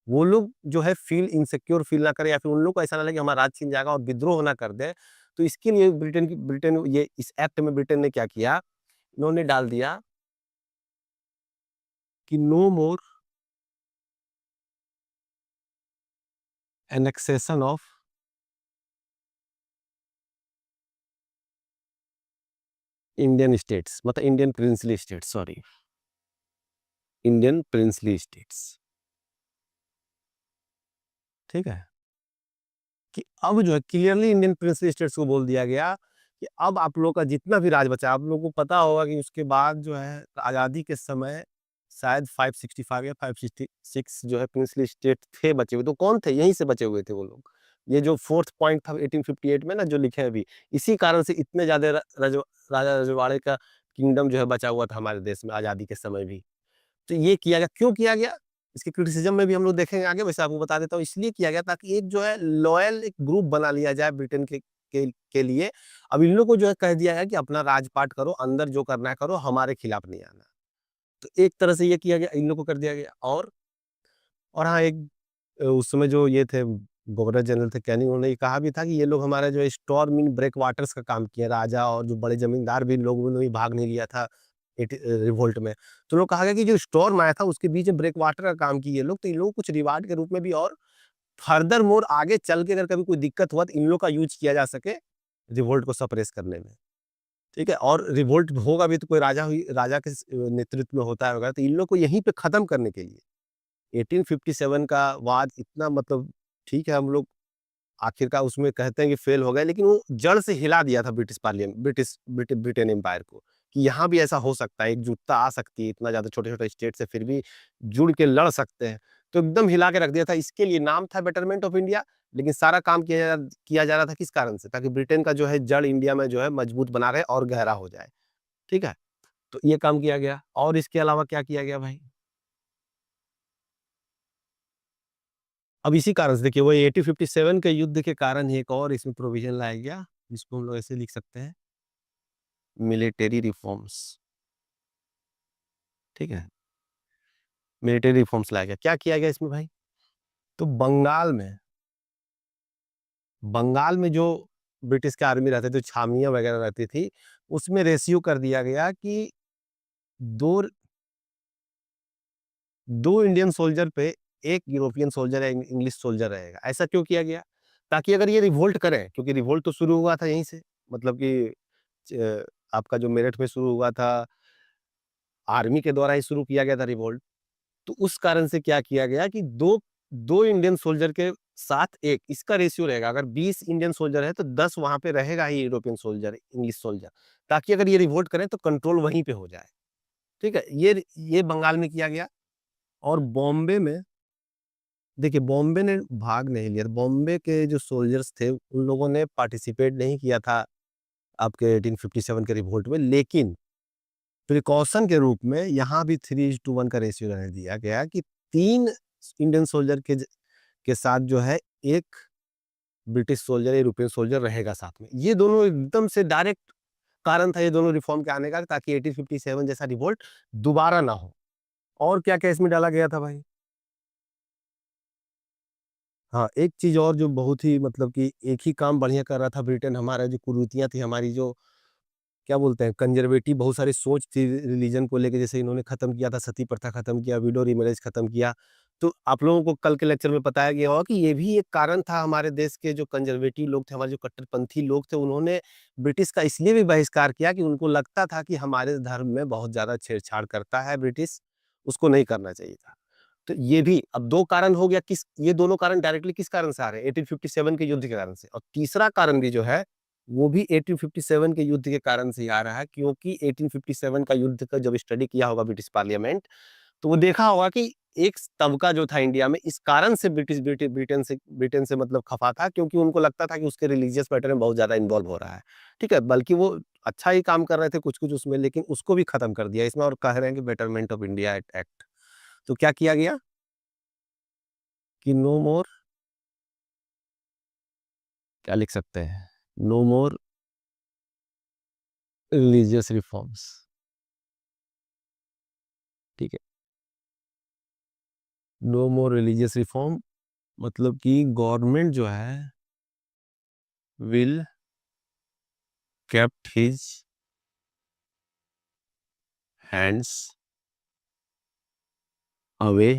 वो लोग जो है फील इनसिक्योर फील ना करें, या फिर उन लोग को ऐसा ना लगे हमारा राज छिन जाएगा, और विद्रोह ना कर दें। तो इसके लिए ब्रिटेन ये इस एक्ट में ब्रिटेन ने क्या किया, इन्होंने डाल दिया कि no more annexation of Indian states मतलब Indian princely states, sorry, Indian princely states. ठीक है, कि अब जो है क्लियरली इंडियन प्रिंसली स्टेट्स को बोल दिया गया कि अब आप लोग का जितना भी राज बचा, आप लोगों को पता होगा कि उसके बाद जो है आज़ादी के समय शायद 565 या 566 जो है प्रिंसली स्टेट थे बचे हुए, तो कौन थे, यहीं से बचे हुए थे वो लोग। ये जो फोर्थ पॉइंट था 1858 में ना जो लिखे हैं अभी, इसी कारण से इतने ज्यादा राजा रजवाड़े का किंगडम जो है बचा हुआ था हमारे देश में आजादी के समय भी। तो ये किया गया, क्यों किया गया, इसके क्रिटिसिज्म में भी हम लोग देखेंगे आगे, वैसे आपको बता देता हूँ, इसलिए किया गया ताकि एक जो है लॉयल एक ग्रुप बना लिया जाए ब्रिटेन के लिए। अब इन लोग को जो है कह दिया है कि अपना राजपाट करो, अंदर जो करना है करो, हमारे खिलाफ नहीं आना। तो एक तरह से ये किया गया, इन लोग को कर दिया गया। और हाँ, एक उस समय जो ये थे गवर्नर जनरल थे कैनिंग, उन्होंने ये कहा भी था कि ये लोग हमारे जो स्टॉर्म इन ब्रेक वाटर्स का काम किया, राजा और जो बड़े जमींदार भी लोगों ने भी भाग नहीं लिया था रिवोल्ट में। तो लोग कहा गया कि जो स्टॉर्म आया था उसके बीच में ब्रेक वाटर का काम किए ये लोग, तो इन लोगों को कुछ रिवार्ड के रूप में भी और फर्दर मोर आगे चल के अगर कभी कोई दिक्कत हुआ तो इन लोग का यूज किया जा सके रिवोल्ट को सप्रेस करने में। ठीक है, और रिवोल्ट होगा भी तो कोई राजा के नेतृत्व में होता है वगैरह, तो इन लोग को यहीं पे खत्म करने के लिए 1857 का वाद इतना मतलब, ठीक है हम लोग आखिरकार उसमें कहते हैं कि फेल हो गए, लेकिन वो जड़ से हिला दिया था ब्रिटिश पार्लियामेंट, ब्रिटेन एम्पायर को, कि यहाँ भी ऐसा हो सकता है, एकजुटता आ सकती है, इतना ज्यादा छोटे छोटे स्टेट से फिर भी जुड़ के लड़ सकते हैं। तो एकदम हिला के रख दिया था, इसके लिए नाम था बेटरमेंट ऑफ इंडिया। लेकिन सारा काम किया जा रहा था किस कारण से, ताकि ब्रिटेन का जो है जड़ इंडिया में जो है मजबूत बना रहे और गहरा हो जाए। ठीक है, तो ये काम किया गया, और इसके अलावा क्या किया गया भाई। अब इसी कारण से देखिए वो 1857 के युद्ध के कारण ही एक और इसमें प्रोविजन लाया गया, जिसको हम लोग ऐसे लिख सकते हैं, मिलिट्री रिफॉर्म्स। ठीक है, मिलिट्री रिफॉर्म्स लाया गया, क्या किया गया इसमें भाई। तो बंगाल में जो ब्रिटिश की आर्मी रहते थे, जो छावनियां वगैरह रहती थी, उसमें रेशियो कर दिया गया कि दो दो इंडियन सोल्जर पे एक यूरोपियन सोल्जर या इंग्लिश सोल्जर रहेगा। ऐसा क्यों किया गया, ताकि अगर ये रिवोल्ट करें, क्योंकि रिवोल्ट तो शुरू हुआ था यहीं से, मतलब कि आपका जो मेरठ में शुरू हुआ था, आर्मी के द्वारा ही शुरू किया गया था रिवोल्ट। तो उस कारण से क्या किया गया कि दो दो इंडियन सोल्जर के साथ एक, इसका रेशियो रहेगा, अगर 20 इंडियन सोल्जर है तो 10 वहां पे रहेगा ही यूरोपियन सोल्जर, इंग्लिश सोल्जर, ताकि अगर ये रिवोल्ट करें तो कंट्रोल वहीं पे हो जाए। ठीक है, ये बंगाल में किया गया। और बॉम्बे में, देखिए बॉम्बे ने भाग नहीं लिया, बॉम्बे के जो सोल्जर्स थे उन लोगों ने पार्टिसिपेट नहीं किया था आपके 1857 के रिवोल्ट में, लेकिन प्रिकॉशन के रूप में यहाँ भी 3:1 का रेशियो रहने दिया गया कि 3 इंडियन सोल्जर के साथ जो है एक ब्रिटिश सोल्जर, यूरोपियन सोल्जर रहेगा साथ में। ये दोनों एकदम से डायरेक्ट कारण था ये दोनों रिफॉर्म के आने का, ताकि 1857 जैसा रिवोल्ट दोबारा ना हो। और क्या क्या इसमें डाला गया था भाई। हाँ, एक चीज और जो बहुत ही मतलब कि एक ही काम बढ़िया कर रहा था ब्रिटेन, हमारा जो कुरीतियां थी, हमारी जो क्या बोलते हैं कंजर्वेटिव बहुत सारी सोच थी रिलीजन को लेके, जैसे इन्होंने खत्म किया था सती प्रथा, खत्म किया विडो रीमैरेज, खत्म किया। तो आप लोगों को कल के लेक्चर में बताया गया होगा कि ये भी एक कारण था, हमारे देश के जो कंजर्वेटिव लोग थे, हमारे जो कट्टरपंथी लोग थे, उन्होंने ब्रिटिश का इसलिए भी बहिष्कार किया कि उनको लगता था कि हमारे धर्म में बहुत ज्यादा छेड़छाड़ करता है ब्रिटिश, उसको नहीं करना चाहिए था। तो ये भी अब दो कारण हो गया, किस ये दोनों कारण डायरेक्टली किस कारण से आ रहे हैं, 1857 के युद्ध के कारण से। और तीसरा कारण भी जो है वो भी 1857 के युद्ध के कारण से ही आ रहा है, क्योंकि 1857 का युद्ध का जब स्टडी किया होगा ब्रिटिश पार्लियामेंट, तो वो देखा होगा कि एक तबका जो था इंडिया में इस कारण से ब्रिटेन से मतलब खफा था, क्योंकि उनको लगता था कि उसके रिलीजियस मैटर में बहुत ज्यादा इन्वॉल्व हो रहा है। ठीक है, बल्कि वो अच्छा ही काम कर रहे थे कुछ कुछ उसमें, लेकिन उसको भी खत्म कर दिया इसमें, और कह रहे हैं कि बेटरमेंट ऑफ इंडिया एक्ट। तो क्या किया गया कि नो मोर, क्या लिख सकते हैं, नो मोर रिलीजियस रिफॉर्म्स। ठीक है, नो मोर रिलीजियस रिफॉर्म, मतलब कि गवर्नमेंट जो है will kept his hands away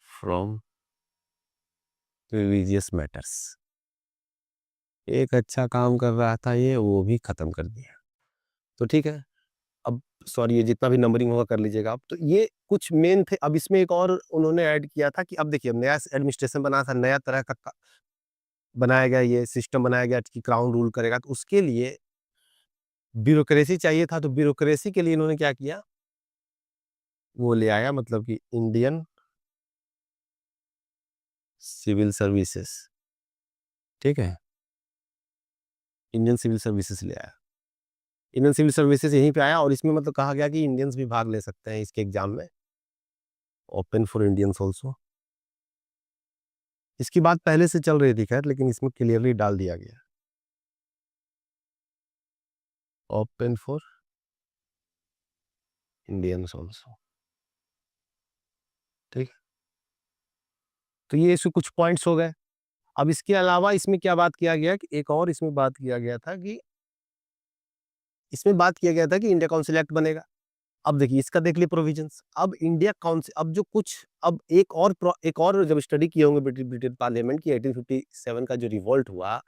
from religious matters. एक अच्छा काम कर रहा था ये, वो भी खत्म कर दिया। तो ठीक है, अब सॉरी ये जितना भी नंबरिंग होगा कर लीजिएगा आप। तो ये कुछ मेन थे। अब इसमें एक और उन्होंने ऐड किया था कि अब देखिए, अब नया एडमिनिस्ट्रेशन बना था, नया तरह का बनाया गया, ये सिस्टम बनाया गया कि क्राउन रूल करेगा, तो उसके लिए ब्यूरोक्रेसी चाहिए था। तो ब्यूरोक्रेसी के लिए इन्होंने क्या किया, वो ले आया, मतलब कि इंडियन सिविल सर्विसेज, ठीक है, इंडियन सिविल सर्विसेज ले आया। इंडियन सिविल सर्विसेज यहीं पे आया और इसमें मतलब कहा गया कि इंडियंस भी भाग ले सकते हैं इसके एग्जाम में, ओपन फॉर इंडियंस ऑल्सो। इसकी बात पहले से चल रही थी खैर, लेकिन इसमें क्लियरली डाल दिया गया, ओपन फॉर इंडियंस ऑल्सो, ठीक। तो ये इसके कुछ पॉइंट्स हो गए। अब इसके अलावा इसमें क्या बात किया गया कि एक और इसमें बात किया गया था कि इसमें बात किया गया था कि इंडिया काउंसिल एक्ट बनेगा। अब देखिए इसका देख लिए प्रोविजंस। अब इंडिया काउंसिल, अब जो कुछ, अब एक और जब स्टडी किए होंगे ब्रिटेन पार्लियामेंट की 1857 का जो रिवोल्ट हुआ,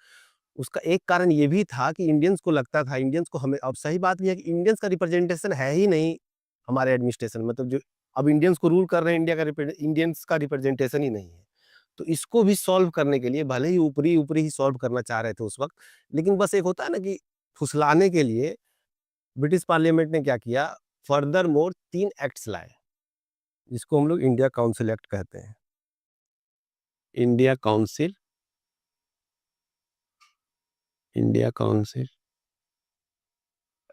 उसका एक कारण ये भी था कि इंडियंस को लगता था, इंडियंस को, हमें अब सही बात ये है कि इंडियंस का रिप्रेजेंटेशन है ही नहीं हमारे एडमिनिस्ट्रेशन, मतलब जो अब इंडियंस को रूल कर रहे हैं, इंडियंस का रिप्रेजेंटेशन ही नहीं है। तो इसको भी सॉल्व करने के लिए, भले ही ऊपरी ऊपरी ही सॉल्व करना चाह रहे थे उस वक्त, लेकिन बस एक होता है ना कि फुसलाने के लिए ब्रिटिश पार्लियामेंट ने क्या किया, फर्दर मोर 3 एक्ट्स लाए, जिसको हम लोग इंडिया काउंसिल एक्ट कहते हैं। India council India council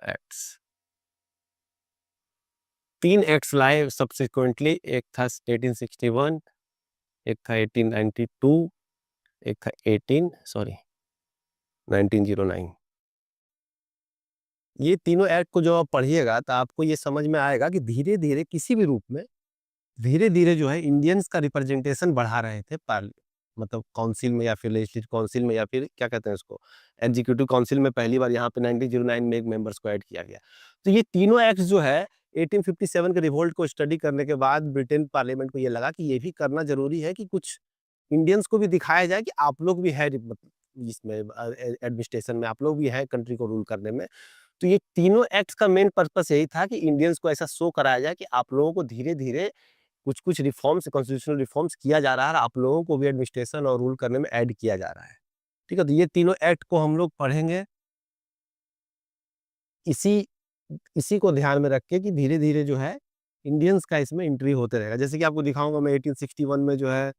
acts, 3 acts लाए सब्सिक्वेंटली। एक था 1861, एक था 1892, एक था 1909। ये तीनों एक्ट को जब आप पढ़िएगा तो आपको ये समझ में आएगा कि धीरे-धीरे किसी भी रूप में, धीरे-धीरे जो है इंडियंस का रिप्रेजेंटेशन बढ़ा रहे थे मतलब काउंसिल में, या फिर लेजिस्लेटिव काउंसिल में, या फिर क्या कहते हैं उसको, एग्जीक्यूटिव काउंसिल में। पहली बार यहाँ पे 1909 में एक मेंबर्स को ऐड किया गया। तो ये तीनों एक्ट जो है 1857 के रिवोल्ट को स्टडी करने के बाद ब्रिटेन पार्लियामेंट को ये लगा कि ये भी करना ज़रूरी है कि कुछ इंडियंस को भी दिखाया जाए कि आप लोग भी है मतलब इसमें एडमिनिस्ट्रेशन में, आप लोग भी हैं कंट्री को रूल करने में। तो ये तीनों एक्ट्स का मेन पर्पस यही था कि इंडियंस को ऐसा शो कराया जाए कि आप लोगों को धीरे-धीरे कुछ-कुछ रिफॉर्म्स, कॉन्स्टिट्यूशनल रिफॉर्म्स किया जा रहा है और आप लोगों को भी एडमिनिस्ट्रेशन और रूल करने में ऐड किया जा रहा है। ठीक है? तो ये तीनों एक्ट को हम लोग पढ़ेंगे इसी इसी को ध्यान में रख के कि धीरे-धीरे जो है इंडियंस का इसमें एंट्री होते रहेगा। जैसे कि आपको दिखाऊँगा मैं 1861 में जो है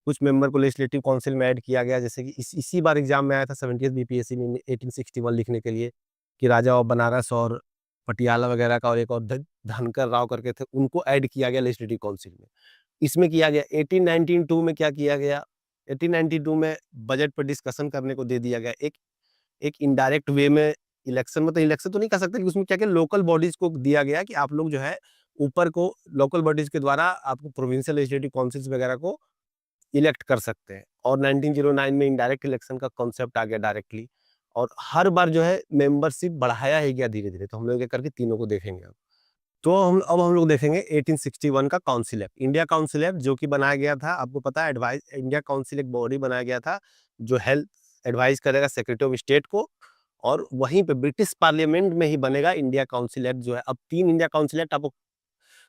कुछ मेंबर को लेजिस्लेटिव काउंसिल में ऐड किया गया। जैसे कि इसी बार एग्ज़ाम में आया था 70th बीपीएससी में 1861 लिखने के लिए कि राजा ऑफ बनारस और पटियाला वगैरह का और एक और धनकर राव करके थे, उनको ऐड किया गया लेजिस्लेटिव काउंसिल में। इसमें किया गया 1892 में क्या किया गया, 1892 में बजट पर डिस्कशन करने को दे दिया गया। एक एक इनडायरेक्ट वे में इलेक्शन, मतलब इलेक्शन तो नहीं कह सकते, कि उसमें क्या-क्या लोकल बॉडीज़ को दिया गया कि आप लोग जो है ऊपर को लोकल बॉडीज़ के द्वारा आपको प्रोविंशियल लेजिस्लेटिव काउंसिल्स वगैरह को इलेक्ट कर सकते हैं। और 1909 में इनडायरेक्ट इलेक्शन का कॉन्सेप्ट आ गया डायरेक्टली, और हर बार जो है मेंबरशिप बढ़ाया ही गया धीरे-धीरे। तो हम लोग ये करके तीनों को देखेंगे अब। तो हम लोग देखेंगे 1861 का council act, India council act, जो कि बनाया गया था, आपको पता है, एडवाइस इंडिया काउंसिल एक बॉडी बनाया गया था जो हेल्थ एडवाइस करेगा सेक्रेटरी ऑफ स्टेट को, और वहीं पे ब्रिटिश पार्लियामेंट में ही बनेगा इंडिया काउंसिल एक्ट जो है। अब 3 इंडिया काउंसिल एक्ट आपको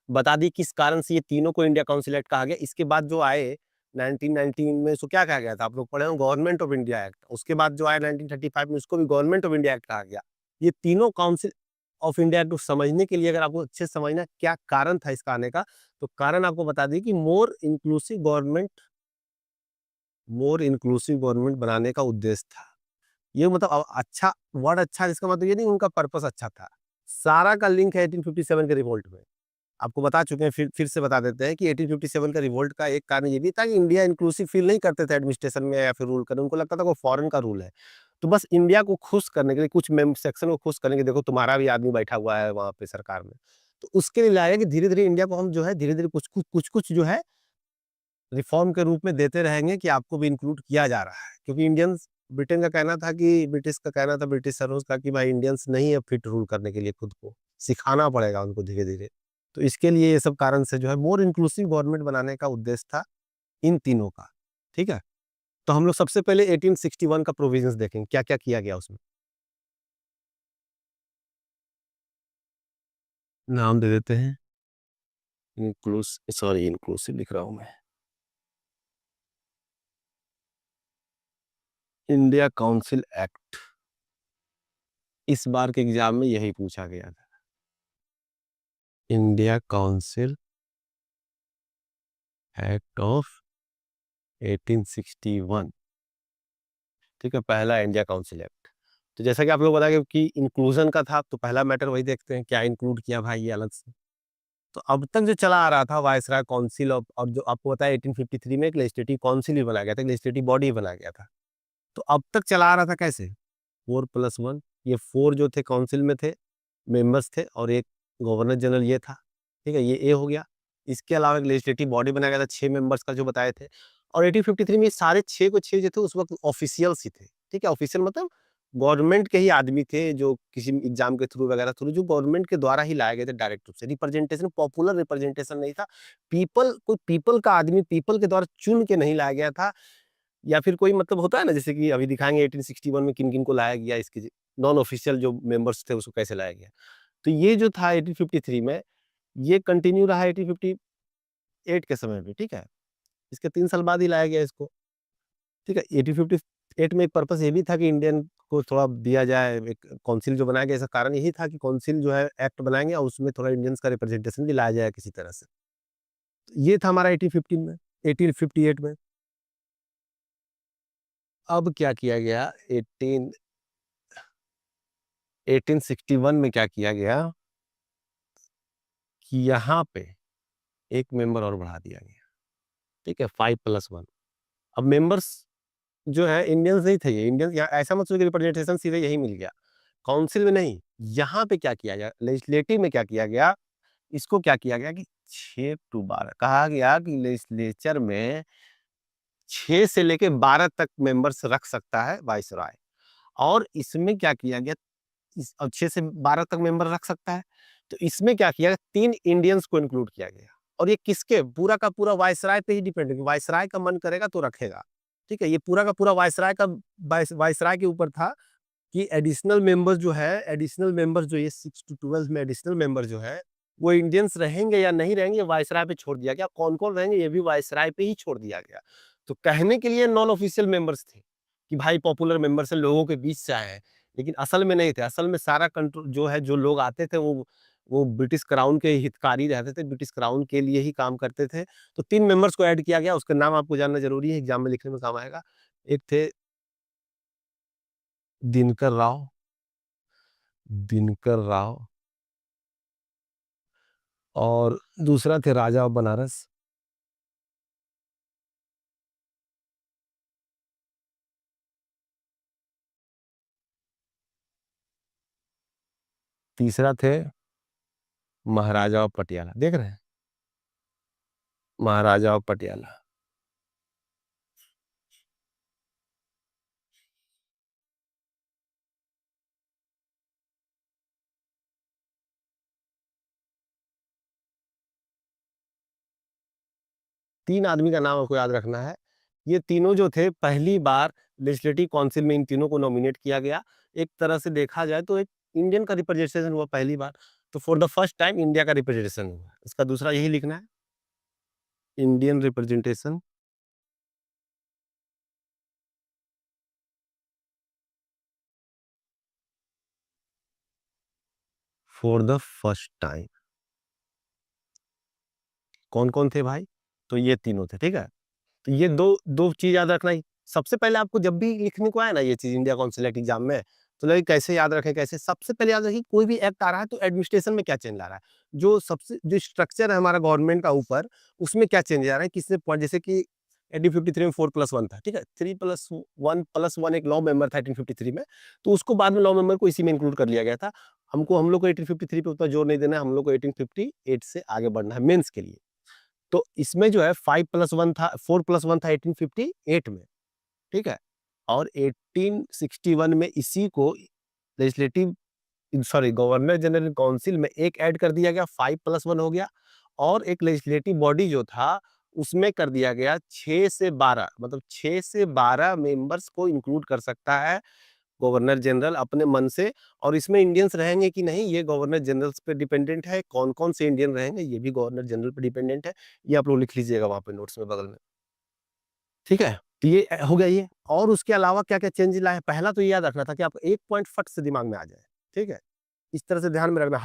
बता दी किस कारण से ये तीनों को इंडिया काउंसिल एक्ट कहा गया। इसके बाद जो आए 1919 में, उसको क्या कहा गया था, आप लोग पढ़े होंगे, गवर्नमेंट ऑफ इंडिया एक्ट। उसके बाद जो आया 1935 में, उसको भी गवर्नमेंट ऑफ इंडिया एक्ट कहा गया। ये तीनों काउंसिल ऑफ इंडिया एक्ट को समझने के लिए, अगर आपको अच्छे से समझना है क्या कारण था इसका आने का, तो कारण आपको बता दी कि मोर इंक्लूसिव गवर्नमेंट बनाने का उद्देश्य था। ये मतलब अच्छा वर्ड, अच्छा इसका मतलब ये नहीं उनका पर्पस अच्छा था। सारा का लिंक है 1857 के रिवोल्ट में। आपको बता चुके हैं, फिर से बता देते हैं कि 1857 का रिवोल्ट का एक कारण ये भी था कि इंडिया इंक्लूसिव फील नहीं करते थे एडमिनिस्ट्रेशन में या फिर रूल करने, उनको लगता था वो फॉरेन का रूल है। तो बस इंडिया को खुश करने के लिए, कुछ मेम सेक्शन को खुश करने के लिए, देखो तुम्हारा भी आदमी बैठा हुआ है वहाँ पे सरकार में। तो उसके लिए लाया कि धीरे-धीरे इंडिया को हम जो है धीरे-धीरे कुछ-कुछ जो है रिफॉर्म के रूप में देते रहेंगे कि आपको भी इंक्लूड किया जा रहा है। क्योंकि इंडियंस, ब्रिटेन का कहना था कि ब्रिटिशरों का कि भाई इंडियंस नहीं है फिट रूल करने के लिए खुद को, सिखाना पड़ेगा उनको धीरे-धीरे। तो इसके लिए ये सब कारण से जो है मोर इंक्लूसिव गवर्नमेंट बनाने का उद्देश्य था इन तीनों का, ठीक है? तो हम लोग सबसे पहले 1861 का प्रोविजंस देखेंगे, क्या-क्या किया गया उसमें। नाम दे देते हैं, इंक्लूसिव लिख रहा हूं मैं। इंडिया काउंसिल एक्ट, इस बार के एग्जाम में यही पूछा गया था। इंडिया काउंसिल एक्ट ऑफ 1861, ठीक है, पहला इंडिया काउंसिल एक्ट। तो जैसा कि आप लोग बताया कि इंक्लूजन का था, तो पहला मैटर वही देखते हैं क्या इंक्लूड किया भाई ये अलग से। तो अब तक जो चला आ रहा था वायसराय काउंसिल ऑफ, और जो आपको पता है 1853 में एक लेजिस्लेटिव काउंसिल भी बनाया गया था, लेजिस्लेटिव बॉडी बनाया गया था। तो अब तक चला आ रहा था कैसे, 4+1, ये 4 जो थे काउंसिल में थे, मेंबर्स थे, और एक गवर्नर जनरल ये था, ठीक है, ये ए हो गया। इसके अलावा एक लेजिस्लेटिव बॉडी बनाया गया था 6 मेंबर्स का जो बताए थे। और 1853 में सारे 6 को 6 जो थे उस वक्त ऑफिशियल्स ही थे, ठीक है, ऑफिशियल मतलब गवर्नमेंट के ही आदमी थे, जो किसी एग्जाम के थ्रू वगैरह थ्रू जो गवर्नमेंट के द्वारा ही लाए गए थे डायरेक्ट रूप से, रिप्रेजेंटेशन पॉपुलर रिप्रेजेंटेशन नहीं था, पीपल कोई पीपल का आदमी पीपल के द्वारा चुन के नहीं लाया गया था, या फिर कोई मतलब होता है ना, जैसे कि अभी दिखाएंगे 1861 में किन किन को लाया गया, इसके नॉन ऑफिशियल जो मेंबर्स थे उसको कैसे लाया गया। तो ये जो था 1853 में, ये कंटिन्यू रहा 1858 के समय में, ठीक है, इसके 3 साल बाद ही लाया गया इसको, ठीक है। 1858 में एक पर्पस ये भी था कि इंडियन को थोड़ा दिया जाए, एक काउंसिल जो बनाया गया, इसका कारण यही था कि काउंसिल जो है एक्ट बनाएंगे और उसमें थोड़ा इंडियंस का रिप्रेजेंटेशन भी लाया जाए किसी तरह से। तो ये था हमारा 1815 में, 1858 में। अब क्या किया गया, 1861 में क्या किया गया कि यहाँ पे एक मेंबर और बढ़ा दिया गया, ठीक है, 5+1। अब मेंबर्स जो है इंडियंस नहीं थे, ये इंडियंस, यहाँ ऐसा मत सोचिए रिप्रेजेंटेशन सीधे यही मिल गया, काउंसिल में नहीं। यहाँ पे क्या किया गया, लेजिस्लेटिव में क्या किया गया, इसको क्या किया गया कि 6-12 कहा गया कि लेजिस्लेचर में 6 से लेके 12 तक मेंबर्स रख सकता है वाइसरॉय। और इसमें क्या किया गया, इस अब 6 से 12 तक मेंबर रख सकता है, तो इसमें क्या किया गया, 3 इंडियंस को इंक्लूड किया गया। और ये किसके, पूरा का पूरा वाइसराय पे ही डिपेंड है, वाइसराय का मन करेगा तो रखेगा, ठीक है। ये पूरा का पूरा वाइसराय का, वाइसराय के ऊपर था कि एडिशनल मेंबर्स जो है, एडिशनल मेंबर्स जो ये 6 to 12 में एडिशनल मेंबर जो है, वो इंडियंस रहेंगे या नहीं रहेंगे, वाइसराय पे छोड़ दिया गया। कौन कौन रहेंगे ये भी वाइसराय पे ही छोड़ दिया गया। तो कहने के लिए नॉन ऑफिशियल मेंबर्स थे कि भाई पॉपुलर मेंबर्स है, लोगों के बीच से आए हैं, लेकिन असल में नहीं थे। असल में सारा कंट्रोल जो है, जो लोग आते थे वो ब्रिटिश क्राउन के हितकारी रहते थे, ब्रिटिश क्राउन के लिए ही काम करते थे। तो 3 मेंबर्स को ऐड किया गया, उसका नाम आपको जानना जरूरी है, एग्जाम में लिखने में काम आएगा। एक थे दिनकर राव, दिनकर राव, और दूसरा थे राजा ऑफ बनारस, तीसरा थे महाराजा ऑफ पटियाला, देख रहे हैं, महाराजा ऑफ पटियाला। 3 आदमी का नाम आपको याद रखना है। ये तीनों जो थे पहली बार लेजिस्लेटिव काउंसिल में इन तीनों को नॉमिनेट किया गया। एक तरह से देखा जाए तो एक इंडियन का रिप्रेजेंटेशन हुआ पहली बार। तो for the first time India का रिप्रेजेंटेशन हुआ। इसका दूसरा यही लिखना है, Indian representation for the first time. कौन-कौन थे भाई? तो ये तीनों थे, ठीक है? तो ये 2 चीज़ याद रखना ही। सबसे पहले आपको जब भी लिखने को आए ना ये चीज़ इंडिया कॉन्सुलेट एग्जाम में, तो लगे कैसे याद रखें, कैसे? सबसे पहले याद रखिए कोई भी एक्ट आ रहा है तो एडमिनिस्ट्रेशन में क्या चेंज ला रहा है। जो स्ट्रक्चर है हमारा गवर्नमेंट का ऊपर, उसमें क्या चेंज आ रहा है, किसने जैसे कि 1853 में 4+1 था, ठीक है? 3+1 एक लॉ मेंबर था 1853 में, तो उसको बाद में लॉ मेंबर को इसी में इंक्लूड कर लिया गया था। हम लोग को 1853 पे उतना जोर नहीं देना है, हम लोग को 1858 से आगे बढ़ना है मेंस के लिए। तो इसमें जो है 5+1 था, 4+1 था 1858 में, ठीक है? और 1861 में इसी को लेजिस्लेटिव गवर्नर जनरल काउंसिल में एक ऐड कर दिया गया, 5+1 हो गया। और एक लेजिस्लेटिव बॉडी जो था उसमें कर दिया गया 6 से 12, मतलब 6 से 12 मेंबर्स को इंक्लूड कर सकता है गवर्नर जनरल अपने मन से, और इसमें इंडियंस रहेंगे कि नहीं ये गवर्नर जनरल्स पे डिपेंडेंट है, कौन-कौन से इंडियन रहेंगे ये भी गवर्नर जनरल पे डिपेंडेंट है। ये आप लोग लिख लीजिएगा वहाँ पे नोट्स में बगल में। ठीक है? तो ये हो गया ये। और उसके अलावा क्या-क्या चेंज लाए? पहला तो ये याद रखना था कि आपको एक पॉइंट फट से दिमाग में आ जाए, ठीक है? इस तरह से ध्यान में रखना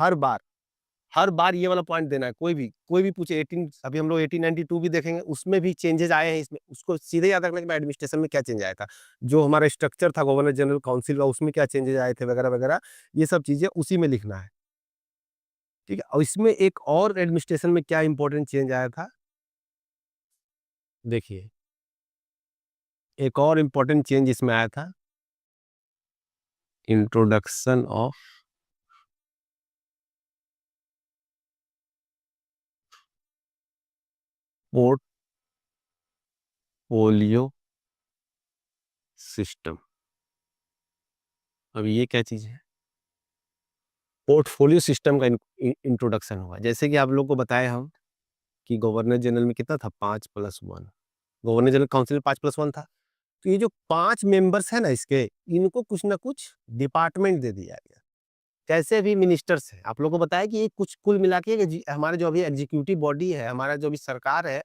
हर बार ये वाला पॉइंट देना है, कोई भी पूछे 18 अभी हम लोग 1892 भी देखेंगे, उसमें भी चेंजेज़ आए हैं इसमें, उसको सीधे याद रखना कि भाई एडमिनिस्ट्रेशन में क्या चेंज आया था। जो हमारा स्ट्रक्चर था गवर्नर जनरल काउंसिल का, उसमें क्या चेंजेज़ आए थे वगैरह-वगैरह, ये सब चीज़ें उसी में लिखना है, ठीक है? और इसमें एक और एडमिनिस्ट्रेशन में क्या इम्पोर्टेंट चेंज आया था, देखिए, एक और इम्पोर्टेंट चेंज इसमें आया था, इंट्रोडक्शन ऑफ पोर्टफोलियो सिस्टम। अब ये क्या चीज़ है? पोर्टफोलियो सिस्टम का इंट्रोडक्शन हुआ। जैसे कि आप लोग को बताया हम कि गवर्नर जनरल में कितना था 5+1, गवर्नर जनरल काउंसिल में 5+1 था। तो ये जो 5 मेंबर्स हैं ना इसके, इनको कुछ ना कुछ डिपार्टमेंट दे दिया गया। कैसे भी मिनिस्टर्स हैं, आप लोगों को बताया कि ये कुछ कुल मिला के हमारा जो अभी एग्जीक्यूटिव बॉडी है, हमारा जो अभी सरकार है,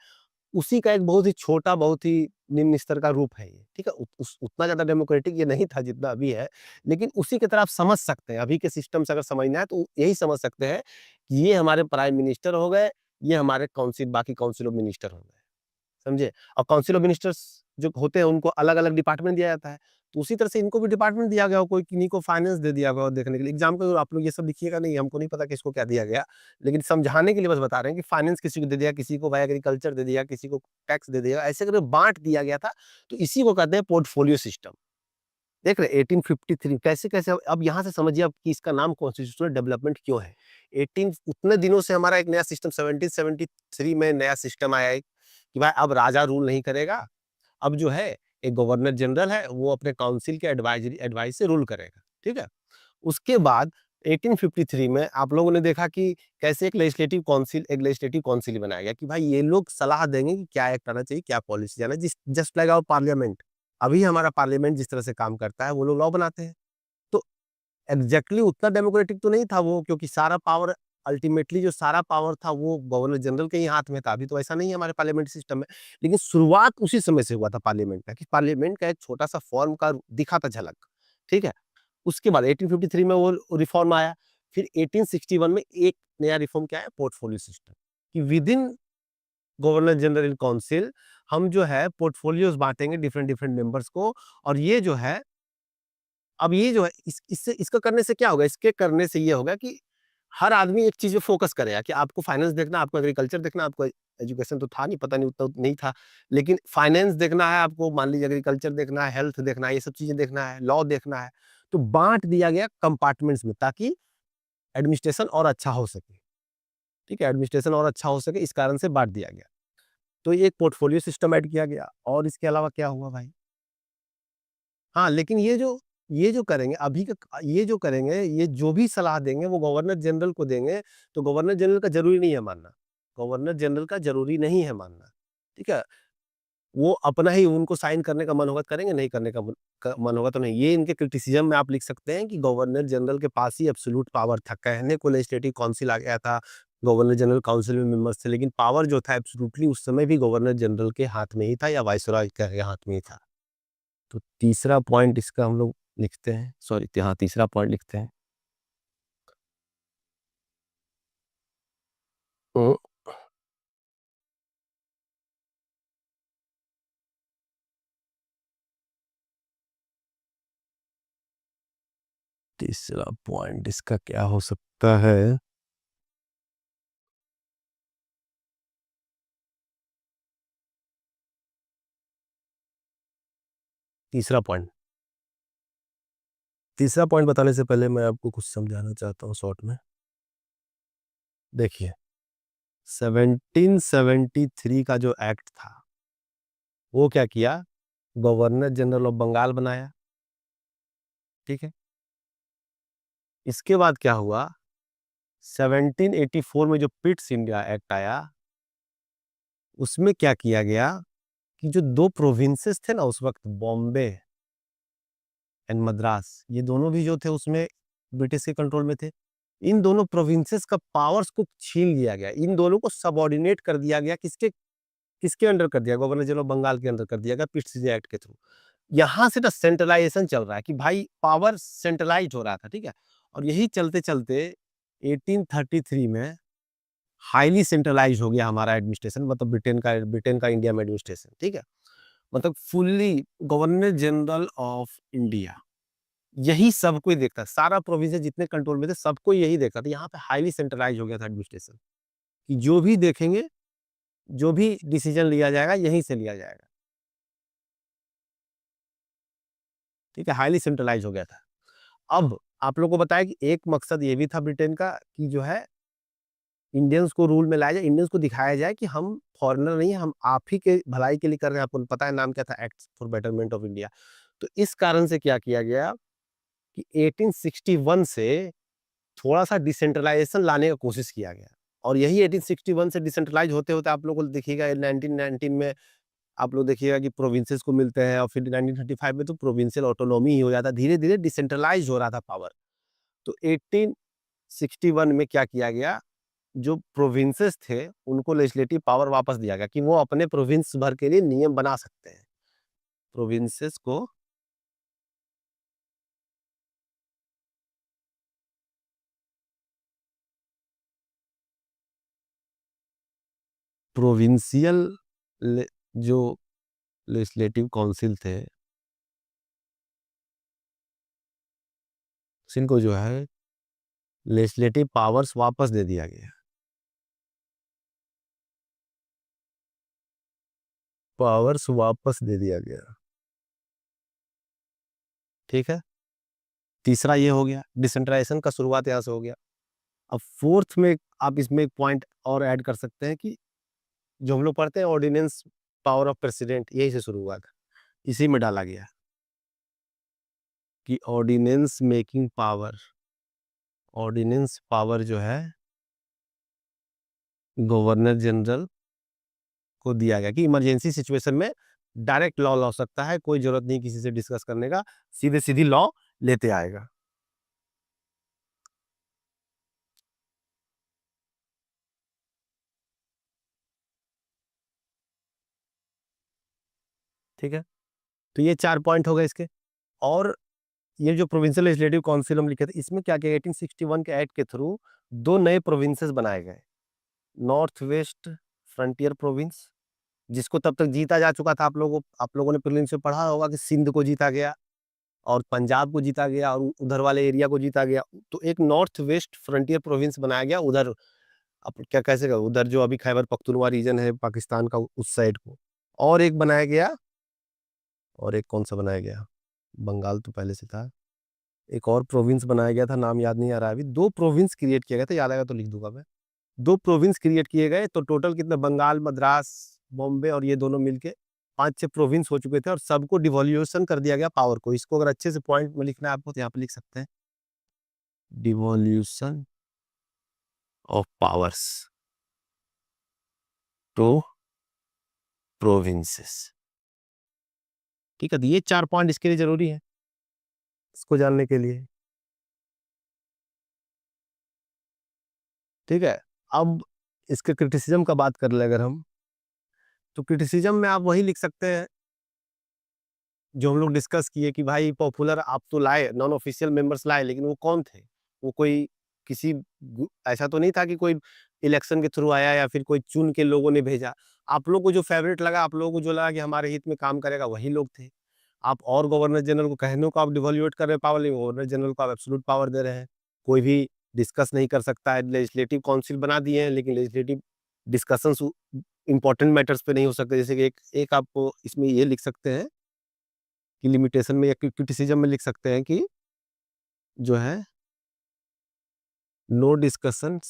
उसी का एक बहुत ही छोटा, बहुत ही निम्न स्तर का रूप है ये, ठीक है? उतना ज़्यादा डेमोक्रेटिक ये नहीं था जितना अभी है, लेकिन उसी की तरह आप समझ सकते हैं, अभी के सिस्टम से अगर समझना है तो यही समझ सकते हैं कि ये हमारे प्राइम मिनिस्टर हो गए, ये हमारे बाकी काउंसिल ऑफ मिनिस्टर हो गए। समझे? और काउंसिल ऑफ मिनिस्टर्स जो होते हैं उनको अलग-अलग डिपार्टमेंट दिया जाता है। तो उसी तरह से इनको भी डिपार्टमेंट दिया गया हो, कोई किन्हीं को फाइनेंस दे दिया गया हो देखने के लिए। एग्ज़ाम को आप लोग ये सब लिखिएगा नहीं, हमको नहीं पता कि इसको क्या दिया गया। लेकिन समझाने के लिए बस बता रहे हैं कि फाइनेंस किसी को दे दिया, किसी को भाई एग्रीकल्चर दे दिया, किसी को टैक्स दे दिया, ऐसे करके बाँट दिया गया था। तो इसी को कहते हैं पोर्टफोलियो सिस्टम। देख रहे हैं 1853 कैसे-कैसे अब यहाँ से समझिए आप कि इसका नाम कॉन्स्टिट्यूशनल डेवलपमेंट क्यों है। 18 उतने दिनों से हमारा एक नया सिस्टम 1773 में नया सिस्टम आया है कि भाई अब राजा रूल नहीं करेगा, अब जो है एक गवर्नर जनरल है, वो अपने काउंसिल के एडवाइस से रूल करेगा, ठीक है? उसके बाद 1853 में आप लोगों ने देखा कि कैसे एक लेजिस्लेटिव काउंसिल बनाया गया कि भाई ये लोग सलाह देंगे कि क्या एक्ट आना चाहिए, क्या पॉलिसी जाना है, जस्ट लाइक आवर पार्लियामेंट। अभी हमारा पार्लियामेंट जिस तरह से काम करता है, वो लोग लॉ बनाते हैं। तो एग्ज़ैक्टली उतना डेमोक्रेटिक तो नहीं था वो, क्योंकि सारा पावर अल्टीमेटली जो सारा पावर था वो गवर्नर जनरल के ही हाथ में था। अभी तो ऐसा नहीं है हमारे पार्लियामेंट सिस्टम में। लेकिन शुरुआत उसी समय से हुआ था पार्लियामेंट का, कि पार्लियामेंट का एक छोटा-सा फॉर्म का दिखा था झलक, ठीक है? उसके बाद 1853 में वो रिफॉर्म आया। फिर 1861 में एक नया रिफॉर्म क्या है, पोर्टफोलियो सिस्टम, कि विदिन गवर्नर जनरल काउंसिल हम जो है पोर्टफोलियोज़ बाँटेंगे डिफरेंट-डिफरेंट मेंबर्स को, और ये जो है अब ये जो है इससे इसका करने से क्या होगा? इसके करने से ये होगा कि हर आदमी एक चीज़ पे फ़ोकस करेगा कि आपको फाइनेंस देखना है, आपको एग्रीकल्चर देखना है, आपको एजुकेशन तो था नहीं, पता नहीं उतना नहीं था। लेकिन फाइनेंस देखना है आपको, मान लीजिए एग्रीकल्चर देखना है, हेल्थ देखना है, ये सब चीज़ें देखना है, लॉ देखना है। तो बाँट दिया गया कंपार्टमेंट्स में, ताकि एडमिनिस्ट्रेशन और अच्छा हो सके। ठीक है? एडमिनिस्ट्रेशन और अच्छा हो सके, इस कारण से बाँट दिया गया। तो ये एक पोर्टफोलियो सिस्टम ऐड किया गया, और इसके अलावा क्या हुआ भाई? हाँ, लेकिन ये जो करेंगे अभी का ये जो करेंगे, ये जो भी सलाह देंगे वो गवर्नर जनरल को देंगे, तो गवर्नर जनरल का ज़रूरी नहीं है मानना। गवर्नर जनरल का ज़रूरी नहीं है मानना, ठीक है? वो अपना ही उनको साइन करने का मन होगा तो करेंगे, नहीं करने का मन होगा तो नहीं। ये इनके क्रिटिसिज़्म में आप लिख सकते हैं कि गवर्नर जनरल के पास ही एब्सोल्यूट पावर था। कहने को लेजिस्लेटिव काउंसिल आ गया था, गवर्नर जनरल काउंसिल में मेंबर्स थे, लेकिन पावर जो था एब्सोल्यूटली उस समय भी गवर्नर जनरल के हाथ में ही था, या वाइसरॉय के हाथ में ही था। तो तीसरा पॉइंट इसका हम लोग लिखते हैं, सॉरी हाँ, तीसरा पॉइंट लिखते हैं। तो तीसरा पॉइंट इसका क्या हो सकता है? तीसरा पॉइंट तीसरा पॉइंट बताने से पहले मैं आपको कुछ समझाना चाहता हूँ शॉर्ट में। देखिए, 1773 का जो एक्ट था, वो क्या किया, गवर्नर जनरल ऑफ बंगाल बनाया, ठीक है? इसके बाद क्या हुआ, 1784 में जो पिट्स इंडिया एक्ट आया, उसमें क्या किया गया कि जो 2 प्रोविंसेस थे ना उस वक़्त, बॉम्बे एंड मद्रास, ये दोनों भी जो थे उसमें ब्रिटिश के कंट्रोल में थे। इन दोनों प्रोविंसेस का पावर्स को छीन लिया गया, इन दोनों को सबऑर्डिनेट कर दिया गया, किसके किसके अंडर कर दिया, गवर्नर जनरल ऑफ बंगाल के अंदर कर दिया गया पीसीसी एक्ट के थ्रू। यहाँ से ना सेंट्रलाइजेशन चल रहा है कि भाई पावर सेंट्रलाइज हो रहा था, ठीक है। और यही चलते चलते 1833 में हाईली सेंट्रलाइज हो गया हमारा एडमिनिस्ट्रेशन, मतलब ब्रिटेन का इंडिया में एडमिनिस्ट्रेशन, ठीक है। मतलब fully governor general of India यही सब कोई देखता है, सारा प्रोविंस जितने कंट्रोल में थे सबको यही देखता था। यहाँ पे हाईली सेंट्रलाइज हो गया था एडमिनिस्ट्रेशन, कि जो भी देखेंगे, जो भी डिसीजन लिया जाएगा यहीं से लिया जाएगा, ठीक है। हाईली सेंट्रलाइज हो गया था। अब आप लोग को बताया कि एक मकसद ये भी था ब्रिटेन का कि जो है इंडियंस को रूल में लाया जाए, इंडियंस को दिखाया जाए कि हम फॉरेनर नहीं है, हम आप ही के भलाई के लिए कर रहे हैं। आपको पता है नाम क्या था, act for betterment of India. तो इस कारण से क्या किया गया कि 1861 से थोड़ा सा डिसेंट्रलाइजेशन लाने का कोशिश किया गया। और यही 1861 से डिसेंट्रलाइज होते होते आप लोगों को देखिएगा 1919 में आप लोग देखिएगा कि प्रोविंसेस को मिलते हैं, और फिर 1935 में तो प्रोविंशियल ऑटोनॉमी ही हो जाता है, धीरे धीरे डिसेंट्रलाइज हो रहा था पावर। तो 1861 में क्या किया गया, जो प्रोविंसेस थे उनको लेजिस्लेटिव पावर वापस दिया गया कि वो अपने प्रोविंस भर के लिए नियम बना सकते हैं। प्रोविंसेस को प्रोविंशियल जो लेजिस्लेटिव काउंसिल थे, इनको जो है लेजिस्लेटिव पावर्स वापस दे दिया गया, पावर्स वापस दे दिया गया, ठीक है। तीसरा ये हो गया, डिसेंट्रलाइजेशन का शुरुआत यहाँ से हो गया। अब फोर्थ में आप इसमें एक पॉइंट और ऐड कर सकते हैं कि जो हम लोग पढ़ते हैं ऑर्डिनेंस पावर ऑफ प्रेसिडेंट, यही से शुरू हुआ था, इसी में डाला गया कि ordinance making power, ordinance power जो है गवर्नर जनरल को दिया गया कि इमरजेंसी सिचुएशन में डायरेक्ट लॉ ला सकता है, कोई जरूरत नहीं किसी से डिस्कस करने का, सीधे सीधी लॉ लेते आएगा। ठीक है, तो ये 4 पॉइंट हो गए इसके। और ये जो प्रोविंशियल लेजिस्लेटिव काउंसिल हम लिखे थे, इसमें क्या किया, 1861 के एक्ट के थ्रू 2 नए प्रोविंसेस बनाए गए। नॉर्थ वेस्ट फ्रंटियर प्रोविंस, जिसको तब तक जीता जा चुका था, आप लोगों ने प्रीलिम्स में पढ़ा होगा कि सिंध को जीता गया और पंजाब को जीता गया और उधर वाले एरिया को जीता गया। तो एक नॉर्थ वेस्ट फ्रंटियर प्रोविंस बनाया गया उधर, अब क्या कैसे का उधर जो अभी खैबर पख्तूनख्वा रीजन है पाकिस्तान का, उस साइड को। और एक बनाया गया, और एक कौन सा बनाया गया, बंगाल तो पहले से था, एक और प्रोविंस बनाया गया था, नाम याद नहीं आ रहा है अभी। 2 प्रोविंस क्रिएट किया गया था, याद आएगा तो लिख दूंगा मैं। 2 प्रोविंस क्रिएट किए गए, तो टोटल कितने, बंगाल, मद्रास, बॉम्बे और ये दोनों मिलके 5-6 प्रोविंस हो चुके थे, और सबको डिवॉल्यूशन कर दिया गया पावर को। इसको अगर अच्छे से पॉइंट में लिखना है आपको तो यहाँ पे लिख सकते हैं, devolution of powers to provinces, ठीक है। तो ये 4 पॉइंट इसके लिए जरूरी है, इसको जानने के लिए, ठीक है। अब इसके क्रिटिसिज्म का बात कर ले अगर हम, तो क्रिटिसिज्म में आप वही लिख सकते हैं जो हम लोग डिस्कस किए कि भाई पॉपुलर आप तो लाए, नॉन ऑफिशियल मेंबर्स लाए, लेकिन वो कौन थे, वो कोई किसी ऐसा तो नहीं था कि कोई इलेक्शन के थ्रू आया या फिर कोई चुन के लोगों ने भेजा। आप लोग को जो फेवरेट लगा, आप लोगों को जो लगा कि हमारे हित में काम करेगा, वही लोग थे। आप और गवर्नर जनरल को कहने को आप डिवोल्यूट कर रहे हैं पावर, लेकिन गवर्नर जनरल को आप एब्सोल्यूट पावर दे रहे हैं। कोई भी डिस्कस नहीं कर सकता है, लेजिस्लेटिव काउंसिल बना दिए हैं, लेकिन लेजिस्लेटिव डिस्कशंस इंपॉर्टेंट मैटर्स पे नहीं हो सकते। जैसे कि एक आपको इसमें ये लिख सकते हैं कि लिमिटेशन में या क्रिटिसिज्म में लिख सकते हैं कि जो है no discussions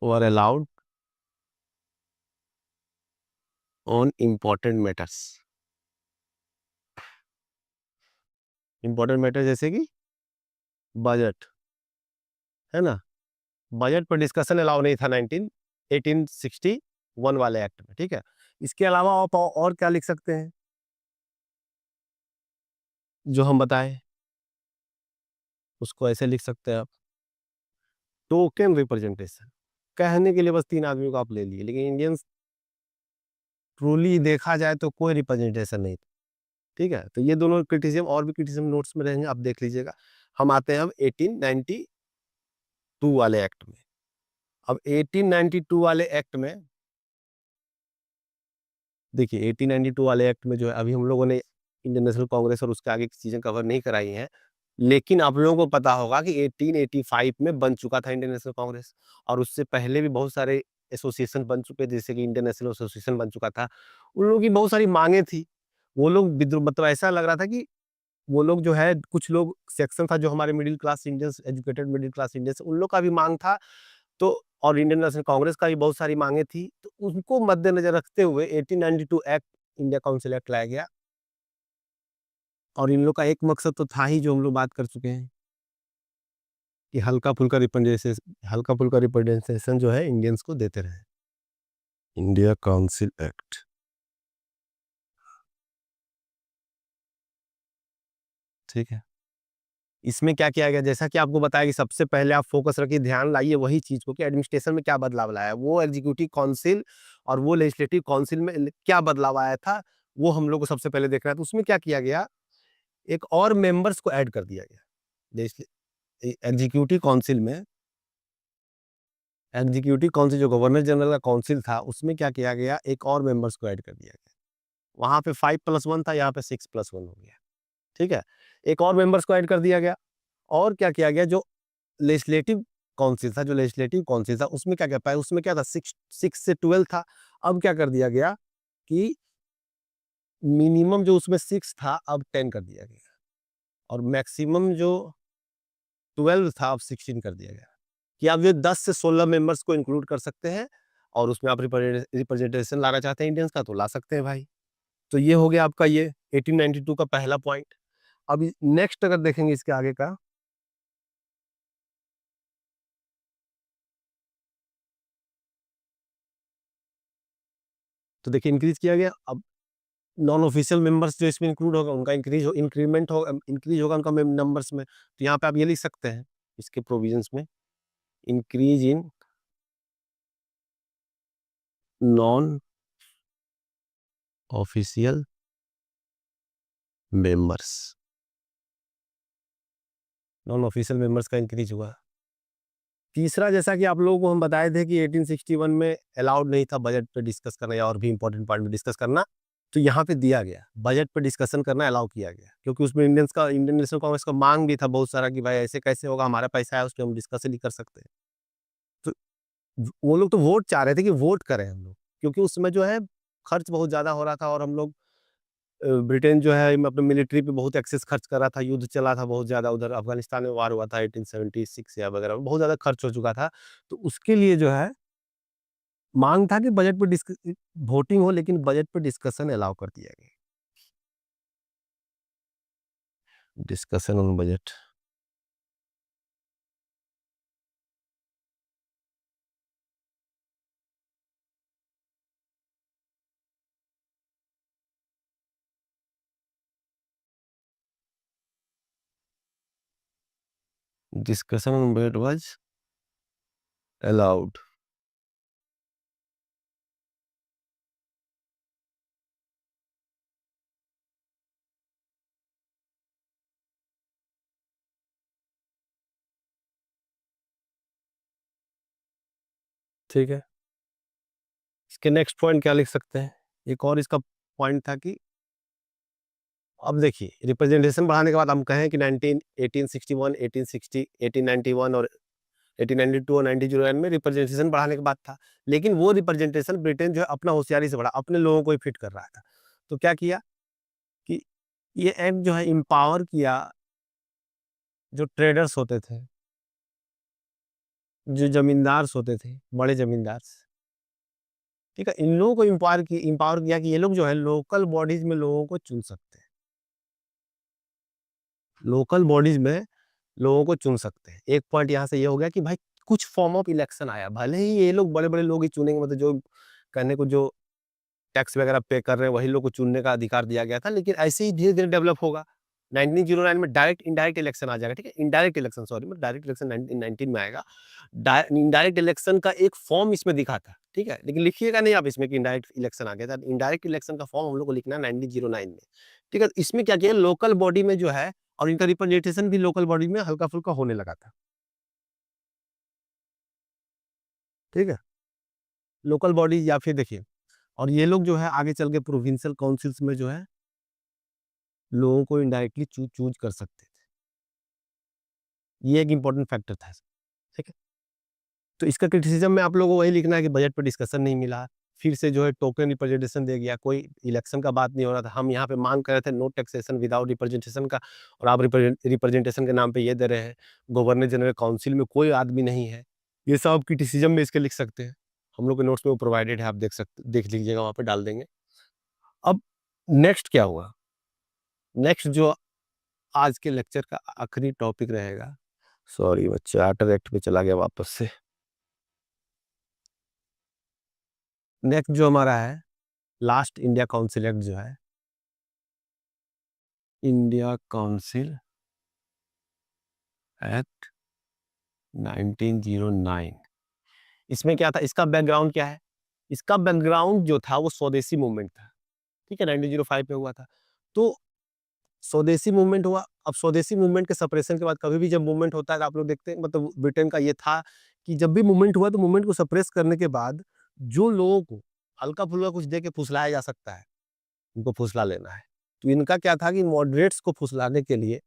were allowed on important matters. Important matter जैसे कि बजट, है ना, बजट पर डिस्कशन अलाउ नहीं था 1861 वाले एक्ट में, ठीक है। इसके अलावा आप और क्या लिख सकते हैं, जो हम बताएं, उसको ऐसे लिख सकते हैं आप, टोकन रिप्रेजेंटेशन। कहने के लिए बस 3 आदमियों को आप ले लिए, लेकिन इंडियंस ट्रूली देखा जाए तो कोई रिप्रेजेंटेशन नहीं। ठीक है, तो ये दोनों क्रिटिसिज्म और भी क्रिटिसिज्म नोट्स में रहेंगे, आप देख लीजिएगा। हम आते हैं अब 1892 वाले एक्ट में। अब 1892 वाले एक्ट में देखिए, 1892 वाले एक्ट में जो है, अभी हम लोगों ने इंडियन नेशनल कांग्रेस और उसके आगे की चीजें कवर नहीं कराई हैं, लेकिन आप लोगों को पता होगा कि 1885 में बन चुका था इंडियन नेशनल कांग्रेस, और उससे पहले भी बहुत सारे एसोसिएशन बन चुके थे, जैसे कि इंडियन नेशनल एसोसिएशन बन चुका था। उन लोगों की बहुत सारी मांगे थी। वो लोग विद्रोह, मतलब ऐसा लग रहा था कि वो लोग जो है, कुछ लोग सेक्शन था जो हमारे middle class Indians, educated middle class Indians, उन लोग का भी मांग था। तो और इंडियन नेशनल कांग्रेस का भी बहुत सारी मांगे थी, तो उनको मद्देनजर रखते हुए 1892 एक्ट, इंडिया काउंसिल एक्ट लाया गया। और इन लोग का एक मकसद तो था ही, जो हम लोग बात कर चुके हैं, कि हल्का फुल्का रिप्रेजेंटेशन जो है इंडियंस को देते रहे। इंडिया काउंसिल एक्ट, ठीक है। इसमें क्या किया गया, जैसा कि आपको बताया कि सबसे पहले आप फोकस रखिए, ध्यान लाइए वही चीज को, कि एडमिनिस्ट्रेशन में क्या बदलाव लाया, वो एग्जीक्यूटिव काउंसिल और वो लेजिस्लेटिव काउंसिल में क्या बदलाव आया था, वो हम लोग को सबसे पहले देखना है। तो उसमें क्या किया गया, एक और मेंबर्स को ऐड कर दिया गया। एग्जीक्यूटिव काउंसिल में, एग्जीक्यूटिव काउंसिल जो गवर्नर जनरल का काउंसिल था, उसमें क्या किया गया, एक और मेंबर्स को ऐड कर दिया गया। वहां पे 5+1 था, यहाँ पे 6+1 हो गया। ठीक है, एक और मेंबर्स को ऐड कर दिया गया। और क्या किया गया, जो लेजिस्लेटिव काउंसिल था, उसमें क्या क्या पाया, उसमें क्या था, 6 से 12 था। अब क्या कर दिया गया कि मिनिमम जो उसमें 6 था, अब 10 कर दिया गया, और मैक्सिमम जो 12 था, अब 16 कर दिया गया, कि आप ये 10 से 16 मेंबर्स को इंक्लूड कर सकते हैं। और उसमें आप रिप्रेजेंटेशन लाना चाहते हैं इंडियंस का, तो ला सकते हैं भाई। तो ये हो गया आपका ये 1892 का पहला पॉइंट। अब नेक्स्ट अगर देखेंगे इसके आगे का, तो देखिए इंक्रीज किया गया। अब नॉन ऑफिशियल मेंबर्स जो इसमें इंक्लूड होगा, उनका इंक्रीज होगा उनका नंबर्स में। तो यहाँ पे आप ये लिख सकते हैं इसके प्रोविजंस में, increase in non official members, non official members का इंक्रीज हुआ। तीसरा, जैसा कि आप लोगों को हम बताए थे कि 1861 में अलाउड नहीं था बजट पे डिस्कस करना या और भी इंपॉर्टेंट पॉइंट पे डिस्कस करना, तो यहाँ पे दिया गया, बजट पे डिस्कशन करना अलाउ किया गया, क्योंकि उसमें इंडियन नेशनल कांग्रेस का मांग भी था बहुत सारा, कि भाई ऐसे कैसे होगा, हमारा पैसा है, उस पर हम डिस्कस नहीं कर सकते। तो वो लोग तो वोट चाह रहे थे कि वोट करें हम लोग, क्योंकि उसमें जो है खर्च बहुत ज्यादा हो रहा था, और हम लोग ब्रिटेन जो है अपने मिलिट्री पे बहुत एक्सेस खर्च कर रहा था, युद्ध चला था बहुत ज्यादा, उधर अफगानिस्तान में वार हुआ था 1876 या वगैरह, बहुत ज्यादा खर्च हो चुका था। तो उसके लिए जो है मांग था कि बजट पे वोटिंग हो, लेकिन बजट पे डिस्कशन अलाउ कर दिया गया। Discussion on budget, discussion on budget was allowed. ठीक है, इसके नेक्स्ट पॉइंट क्या लिख सकते हैं, एक और इसका पॉइंट था कि अब देखिए, रिप्रेजेंटेशन बढ़ाने के बाद हम कहें कि 1861, 1860, 1891 और 1892 और 1909 में रिप्रेजेंटेशन बढ़ाने के बाद था। लेकिन वो रिप्रेजेंटेशन ब्रिटेन जो है अपना होशियारी से बढ़ा, अपने लोगों को ही फिट कर रहा था। तो क्या किया कि ये एक्ट जो है एम्पावर किया, जो ट्रेडर्स होते थे, जो जमींदार होते थे, बड़े जमींदार, ठीक है, इन लोगों को एम्पावर किया कि ये लोग जो है लोकल बॉडीज में लोगों को चुन सकते हैं, लोकल बॉडीज में लोगों को चुन सकते हैं। एक पॉइंट यहाँ से ये हो गया कि भाई कुछ फॉर्म ऑफ इलेक्शन आया, भले ही ये लोग बड़े बड़े लोग ही चुनेंगे, मतलब जो कहने को जो टैक्स वगैरह पे कर रहे हैं वही लोग को चुनने का अधिकार दिया गया था, लेकिन ऐसे ही धीरे धीरे डेवलप होगा। 1909 में डायरेक्ट इनडायरेक्ट इलेक्शन आ जाएगा, ठीक है, indirect election, sorry, direct election 1919 में आएगा। इनडायरेक्ट इलेक्शन का एक फॉर्म इसमें दिखा था, ठीक है, लेकिन लिखिएगा नहीं आप इसमें कि इनडायरेक्ट इलेक्शन आ गया था। इनडायरेक्ट इलेक्शन का फॉर्म हम लोग को लिखना है 1909 में, ठीक है। इसमें क्या किया, लोकल बॉडी में जो है, और इनका रिप्रेजेंटेशन भी लोकल बॉडी में हल्का फुल्का होने लगा था, ठीक है, लोकल बॉडी, या फिर देखिए, और ये लोग जो है आगे चल के प्रोविंशियल काउंसिल्स में जो है लोगों को इनडायरेक्टली चूज कर सकते थे। ये एक इंपॉर्टेंट फैक्टर था, ठीक है। तो इसका क्रिटिसिज्म में आप लोगों को वही लिखना है कि बजट पे डिस्कशन नहीं मिला, फिर से जो है टोकन रिप्रेजेंटेशन दे गया, कोई इलेक्शन का बात नहीं हो रहा था। हम यहाँ पे मांग कर रहे थे नो टैक्सेशन विदाउट रिप्रेजेंटेशन का, और आप रिप्रेजेंटेशन के नाम पे ये दे रहे हैं। गवर्नर जनरल काउंसिल में कोई आदमी नहीं है। ये सब क्रिटिसिज्म में इसके लिख सकते हैं, हम लोग के नोट्स में वो प्रोवाइडेड है, आप देख लीजिएगा, वहाँ पे डाल देंगे। अब नेक्स्ट क्या हुआ, नेक्स्ट जो आज के लेक्चर का आखिरी टॉपिक रहेगा, सॉरी मैं चार्टर एक्ट पे चला गया वापस से। नेक्स्ट जो हमारा है, लास्ट इंडिया काउंसिल एक्ट जो है, इंडिया काउंसिल एक्ट 1909। इसमें क्या था, इसका बैकग्राउंड क्या है, इसका बैकग्राउंड जो था वो स्वदेशी मूवमेंट था, ठीक है, 1905 में हुआ था। तो स्वदेशी मूवमेंट हुआ। अब स्वदेशी मूवमेंट के सप्रेशन के बाद कभी भी जब मूवमेंट होता है तो आप लोग देखते हैं, मतलब ब्रिटेन का ये था कि जब भी मूवमेंट हुआ तो मूवमेंट को सप्रेस करने के बाद जो लोगों को हल्का फुल्का कुछ दे के फुसलाया जा सकता है, उनको फुसला लेना है। तो इनका क्या था कि मॉडरेट्स को फुसलाने के लिए,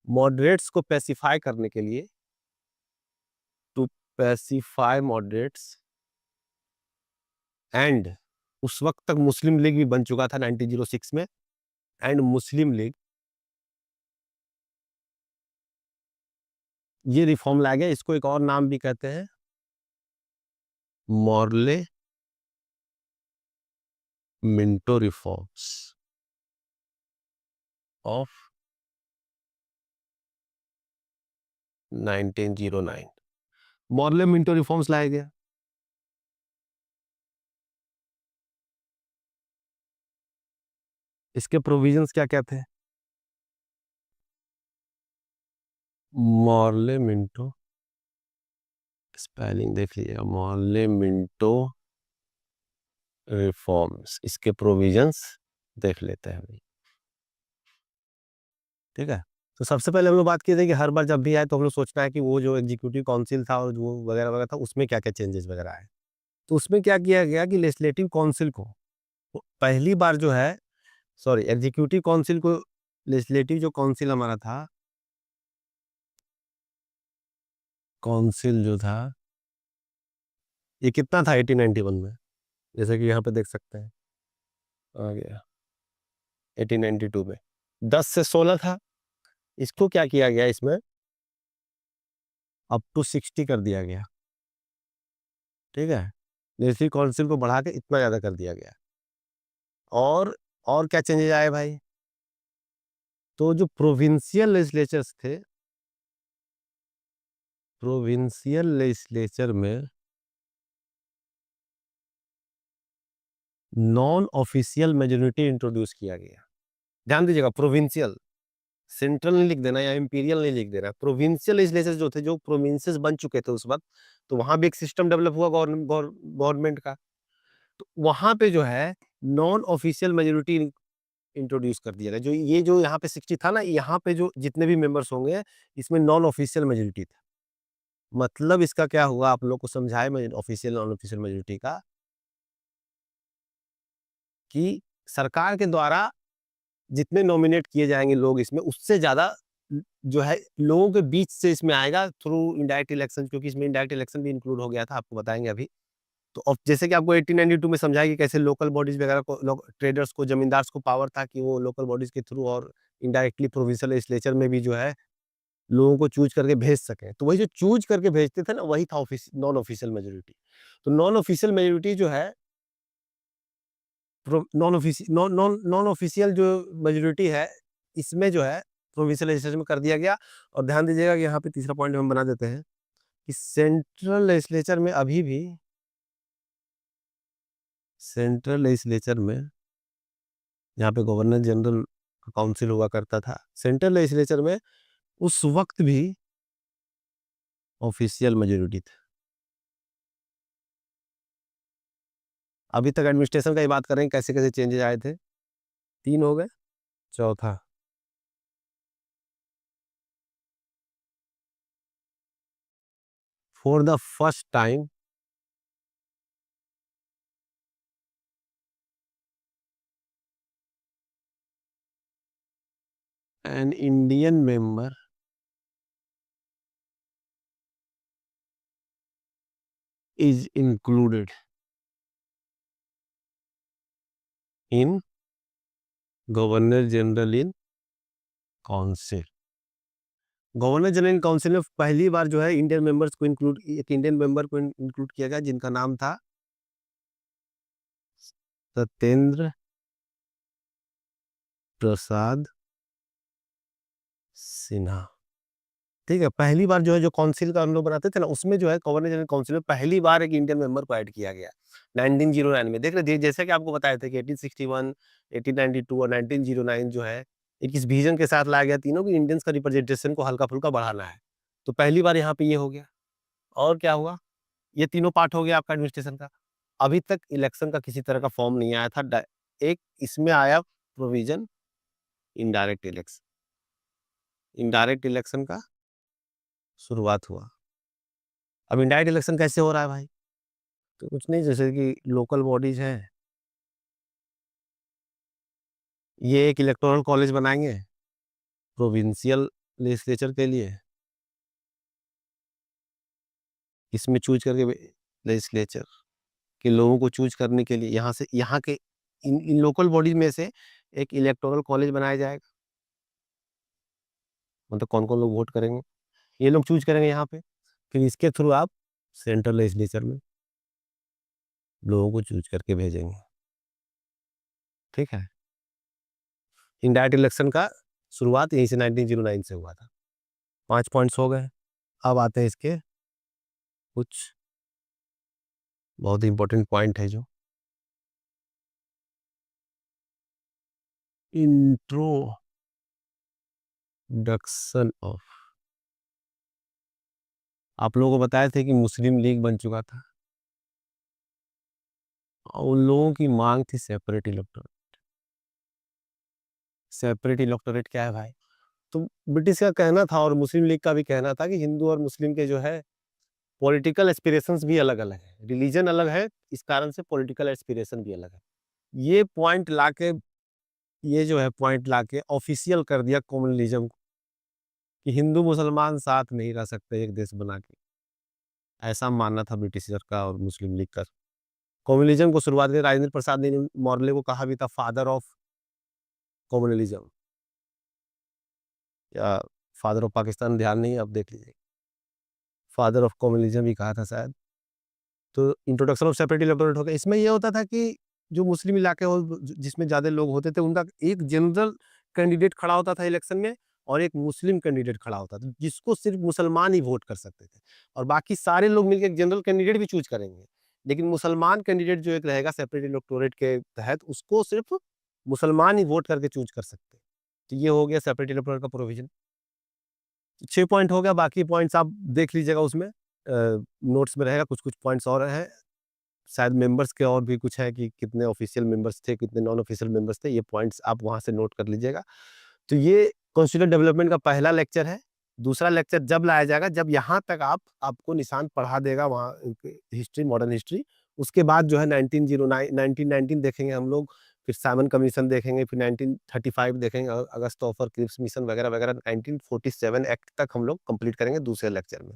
मॉडरेट्स को पैसिफाई करने के लिए, टू पैसिफाई मॉडरेट्स एंड, उस वक्त तक मुस्लिम लीग भी बन चुका था 1906 में, एंड मुस्लिम लीग, ये रिफॉर्म लाया गया। इसको एक और नाम भी कहते हैं, Morley Minto reforms of 1909। Morley Minto reforms लाया गया। इसके प्रोविजंस क्या क्या थे, मॉर्ले मिंटो, स्पेलिंग देख लीजिएगा, मॉर्ले मिंटो रिफॉर्म्स, इसके प्रोविजंस देख लेते हैं अभी, ठीक है। तो सबसे पहले हम लोग बात किए थे कि हर बार जब भी आए तो हम लोग सोचना है कि वो जो एग्जीक्यूटिव काउंसिल था और वो वगैरह वगैरह था, उसमें क्या क्या चेंजेस वगैरह आए। तो उसमें क्या किया गया कि लेजिस्लेटिव काउंसिल को पहली बार जो है, सॉरी, एग्जीक्यूटिव काउंसिल को, लेजिस्लेटिव जो काउंसिल हमारा था, काउंसिल जो था, ये कितना था 1891 में, जैसे कि यहाँ पे देख सकते हैं, आ गया 1892 में 10 से 16 था। इसको क्या किया गया, इसमें अप टू 60 कर दिया गया, ठीक है। लेजिस्लेटिव काउंसिल को बढ़ा के इतना ज्यादा कर दिया गया। और क्या चेंजेस आए भाई, तो जो प्रोविंशियल लेजिस्लेचर्स थे, प्रोविंशियल लेजिस्लेचर में नॉन ऑफिशियल मेजोरिटी इंट्रोड्यूस किया गया। ध्यान दीजिएगा, प्रोविंशियल, सेंट्रल नहीं लिख देना या इंपीरियल नहीं लिख देना। प्रोविंशियल लेजिस्लेचर जो थे, जो प्रोविंसेस बन चुके थे उस वक्त, तो वहां भी एक सिस्टम डेवलप हुआ गवर्नमेंट का। तो वहां पे जो है नॉन ऑफिशियल मेजोरिटी इंट्रोड्यूस कर दिया गया। जो ये जो यहाँ पे 60 था ना, यहाँ पे जो जितने भी मेंबर्स होंगे, इसमें नॉन ऑफिशियल मेजोरिटी था। मतलब इसका क्या हुआ, आप लोग को समझाए मैं ऑफिशियल नॉन ऑफिशियल मेजोरिटी का, कि सरकार के द्वारा जितने नॉमिनेट किए जाएंगे लोग इसमें, उससे ज्यादा जो है लोगों के बीच से इसमें आएगा थ्रू इनडायरेक्ट इलेक्शन, क्योंकि इसमें इनडायरेक्ट इलेक्शन भी इंक्लूड हो गया था, आपको बताएंगे अभी। तो अब जैसे कि आपको 1892 में समझाया कि कैसे लोकल बॉडीज वगैरह को, ट्रेडर्स को, जमींदार को पावर था कि वो लोकल बॉडीज के थ्रू और इनडायरेक्टली प्रोविंशियल लेजिस्लेचर में भी जो है लोगों को चूज करके भेज सके। तो वही जो चूज करके भेजते थे ना, वही था नॉन ऑफिशियल मेजोरिटी। तो नॉन ऑफिशियल मेजोरिटी जो है, नॉन ऑफिशियल जो मेजोरिटी है, इसमें जो है प्रोविंशियल लेजिस्लेचर में कर दिया गया। और ध्यान दीजिएगा कि यहाँ पे तीसरा पॉइंट हम बना देते हैं कि सेंट्रल लेजिस्लेचर में अभी भी, सेंट्रल लेजिस्लेचर में यहाँ पे गवर्नर जनरल काउंसिल हुआ करता था। सेंट्रल लेजिस्लेचर में उस वक्त भी ऑफिशियल मेजोरिटी थी। अभी तक एडमिनिस्ट्रेशन का ही बात कर रहे हैं, कैसे कैसे चेंजेस आए थे। 3 हो गए। चौथा, for the first time an Indian member is included in governor general in council. Governor general in council में पहली बार जो है इंडियन मेंबर्स को इंक्लूड, एक इंडियन मेंबर को इंक्लूड किया गया जिनका नाम था सत्येंद्र प्रसाद सिन्हा। ठीक है, पहली बार जो है जो काउंसिल का हम लोग बनाते थे ना, उसमें जो है गवर्नर जनरल काउंसिल में पहली बार एक इंडियन मेंबर को ऐड किया गया 1909 में। देख रहे जैसे कि आपको बताया था कि 1861, 1892 और 1909 जो है एक इस विजन के साथ लाया गया तीनों की इंडियंस का रिप्रेजेंटेशन को हल्का फुल्का बढ़ाना है। तो पहली बार यहाँ पे ये हो गया। और क्या हुआ, ये तीनों पार्ट हो गया आपका एडमिनिस्ट्रेशन का। अभी तक इलेक्शन का किसी तरह का फॉर्म नहीं आया था। एक इसमें आया provision indirect election, indirect election का शुरुआत हुआ। अब इनडायरेक्ट इलेक्शन कैसे हो रहा है भाई? तो कुछ नहीं, जैसे कि लोकल बॉडीज हैं, ये एक इलेक्टोरल कॉलेज बनाएंगे प्रोविंशियल लेजिस्लेचर के लिए, इसमें चूज करके लेजिस्लेचर के लोगों को चूज करने के लिए यहाँ से, यहाँ के इन लोकल बॉडीज में से एक इलेक्टोरल कॉलेज बनाया जाएगा। मतलब कौन कौन लोग वोट करेंगे ये लोग चूज करेंगे यहाँ पे, फिर इसके थ्रू आप सेंट्रल लेजिस्लेचर में लोगों को चूज करके भेजेंगे। ठीक है, इनडायरेक्ट इलेक्शन का शुरुआत यहीं से 1909 से हुआ था। 5 पॉइंट्स हो गए। अब आते हैं इसके कुछ बहुत ही इंपॉर्टेंट पॉइंट है, जो इंट्रोडक्शन ऑफ, आप लोगों को बताए थे कि मुस्लिम लीग बन चुका था और उन लोगों की मांग थी सेपरेट इलेक्टोरेट। सेपरेट इलेक्टोरेट क्या है भाई? तो ब्रिटिश का कहना था और मुस्लिम लीग का भी कहना था कि हिंदू और मुस्लिम के जो है पॉलिटिकल एस्पिरेशंस भी अलग अलग है, रिलीजन अलग है, इस कारण से पॉलिटिकल एस्पिरेशन भी अलग है। ये पॉइंट लाके, ये जो है पॉइंट लाके ऑफिशियल कर दिया कम्युनलिज्म को कि हिंदू मुसलमान साथ नहीं रह सकते एक देश बना के। ऐसा मानना था ब्रिटिशर का और मुस्लिम लीग का। कम्युनलिज्म को शुरुआत में राजेंद्र प्रसाद ने मॉर्ले को कहा भी था फादर ऑफ कम्युनलिज्म या फादर ऑफ पाकिस्तान, ध्यान नहीं, अब देख लीजिए, फादर ऑफ कम्युनलिज्म ही कहा था शायद। तो इंट्रोडक्शन ऑफ सेपरेट इलेक्टोरेट हो गया। इसमें यह होता था कि जो मुस्लिम इलाके हो जिसमें ज़्यादा लोग होते थे, उनका एक जनरल कैंडिडेट खड़ा होता था इलेक्शन में और एक मुस्लिम कैंडिडेट खड़ा होता था, जिसको सिर्फ मुसलमान ही वोट कर सकते थे। और बाकी सारे लोग मिलकर एक जनरल कैंडिडेट भी चूज करेंगे, लेकिन मुसलमान कैंडिडेट जो एक रहेगा सेपरेट इलेक्टोरेट के तहत, उसको सिर्फ मुसलमान ही वोट करके चूज कर सकते। तो ये हो गया सेपरेट इलेक्टोरेट का प्रोविजन। 6 पॉइंट हो गया, बाकी पॉइंट्स आप देख लीजिएगा, उसमें नोट्स में रहेगा, कुछ कुछ पॉइंट्स और हैं। शायद मेंबर्स के और भी कुछ है कि कितने ऑफिशियल मेंबर्स थे, कितने नॉन ऑफिशियल मेंबर्स थे, ये पॉइंट्स आप वहां से नोट कर लीजिएगा। तो ये कॉन्स्टिट्यूशन डेवलपमेंट का पहला लेक्चर है। दूसरा लेक्चर जब लाया जाएगा जब यहाँ तक आपको निशान पढ़ा देगा वहाँ हिस्ट्री, मॉडर्न हिस्ट्री। उसके बाद जो है 1909 1919 देखेंगे हम लोग, फिर साइमन कमीशन देखेंगे, फिर 1935 देखेंगे, अगस्त ऑफर क्रिप्स मिशन वगैरह वगैरह, 1947 एक्ट तक हम लोग कंप्लीट करेंगे दूसरे लेक्चर में।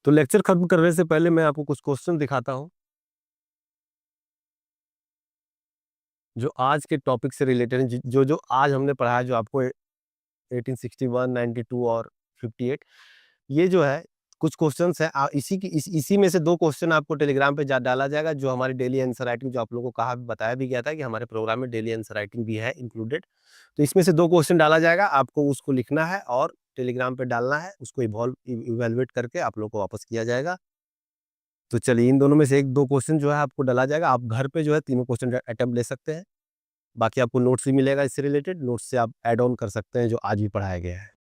तो लेक्चर खत्म करने से पहले मैं आपको कुछ क्वेश्चन दिखाता हूँ जो आज के टॉपिक से रिलेटेड है, जो जो आज हमने पढ़ा है, जो आपको 1861, 92 और 58, ये जो है कुछ क्वेश्चंस है। इसी में से 2 क्वेश्चन आपको टेलीग्राम पे डाला जाएगा, जो हमारी डेली आंसर राइटिंग, जो आप लोगों को कहा बताया भी गया था कि हमारे प्रोग्राम में डेली आंसर राइटिंग भी है इंक्लूडेड। तो इसमें से 2 क्वेश्चन डाला जाएगा, आपको उसको लिखना है और टेलीग्राम पे डालना है, उसको इवेलुएट करके आप लोग को वापस किया जाएगा। तो चलिए, इन दोनों में से 1-2 क्वेश्चन जो है आपको डाला जाएगा, आप घर पे जो है तीनों क्वेश्चन अटेम्प्ट ले सकते हैं। बाकी आपको नोट्स भी मिलेगा इससे रिलेटेड, नोट्स से आप ऐड ऑन कर सकते हैं जो आज भी पढ़ाया गया है।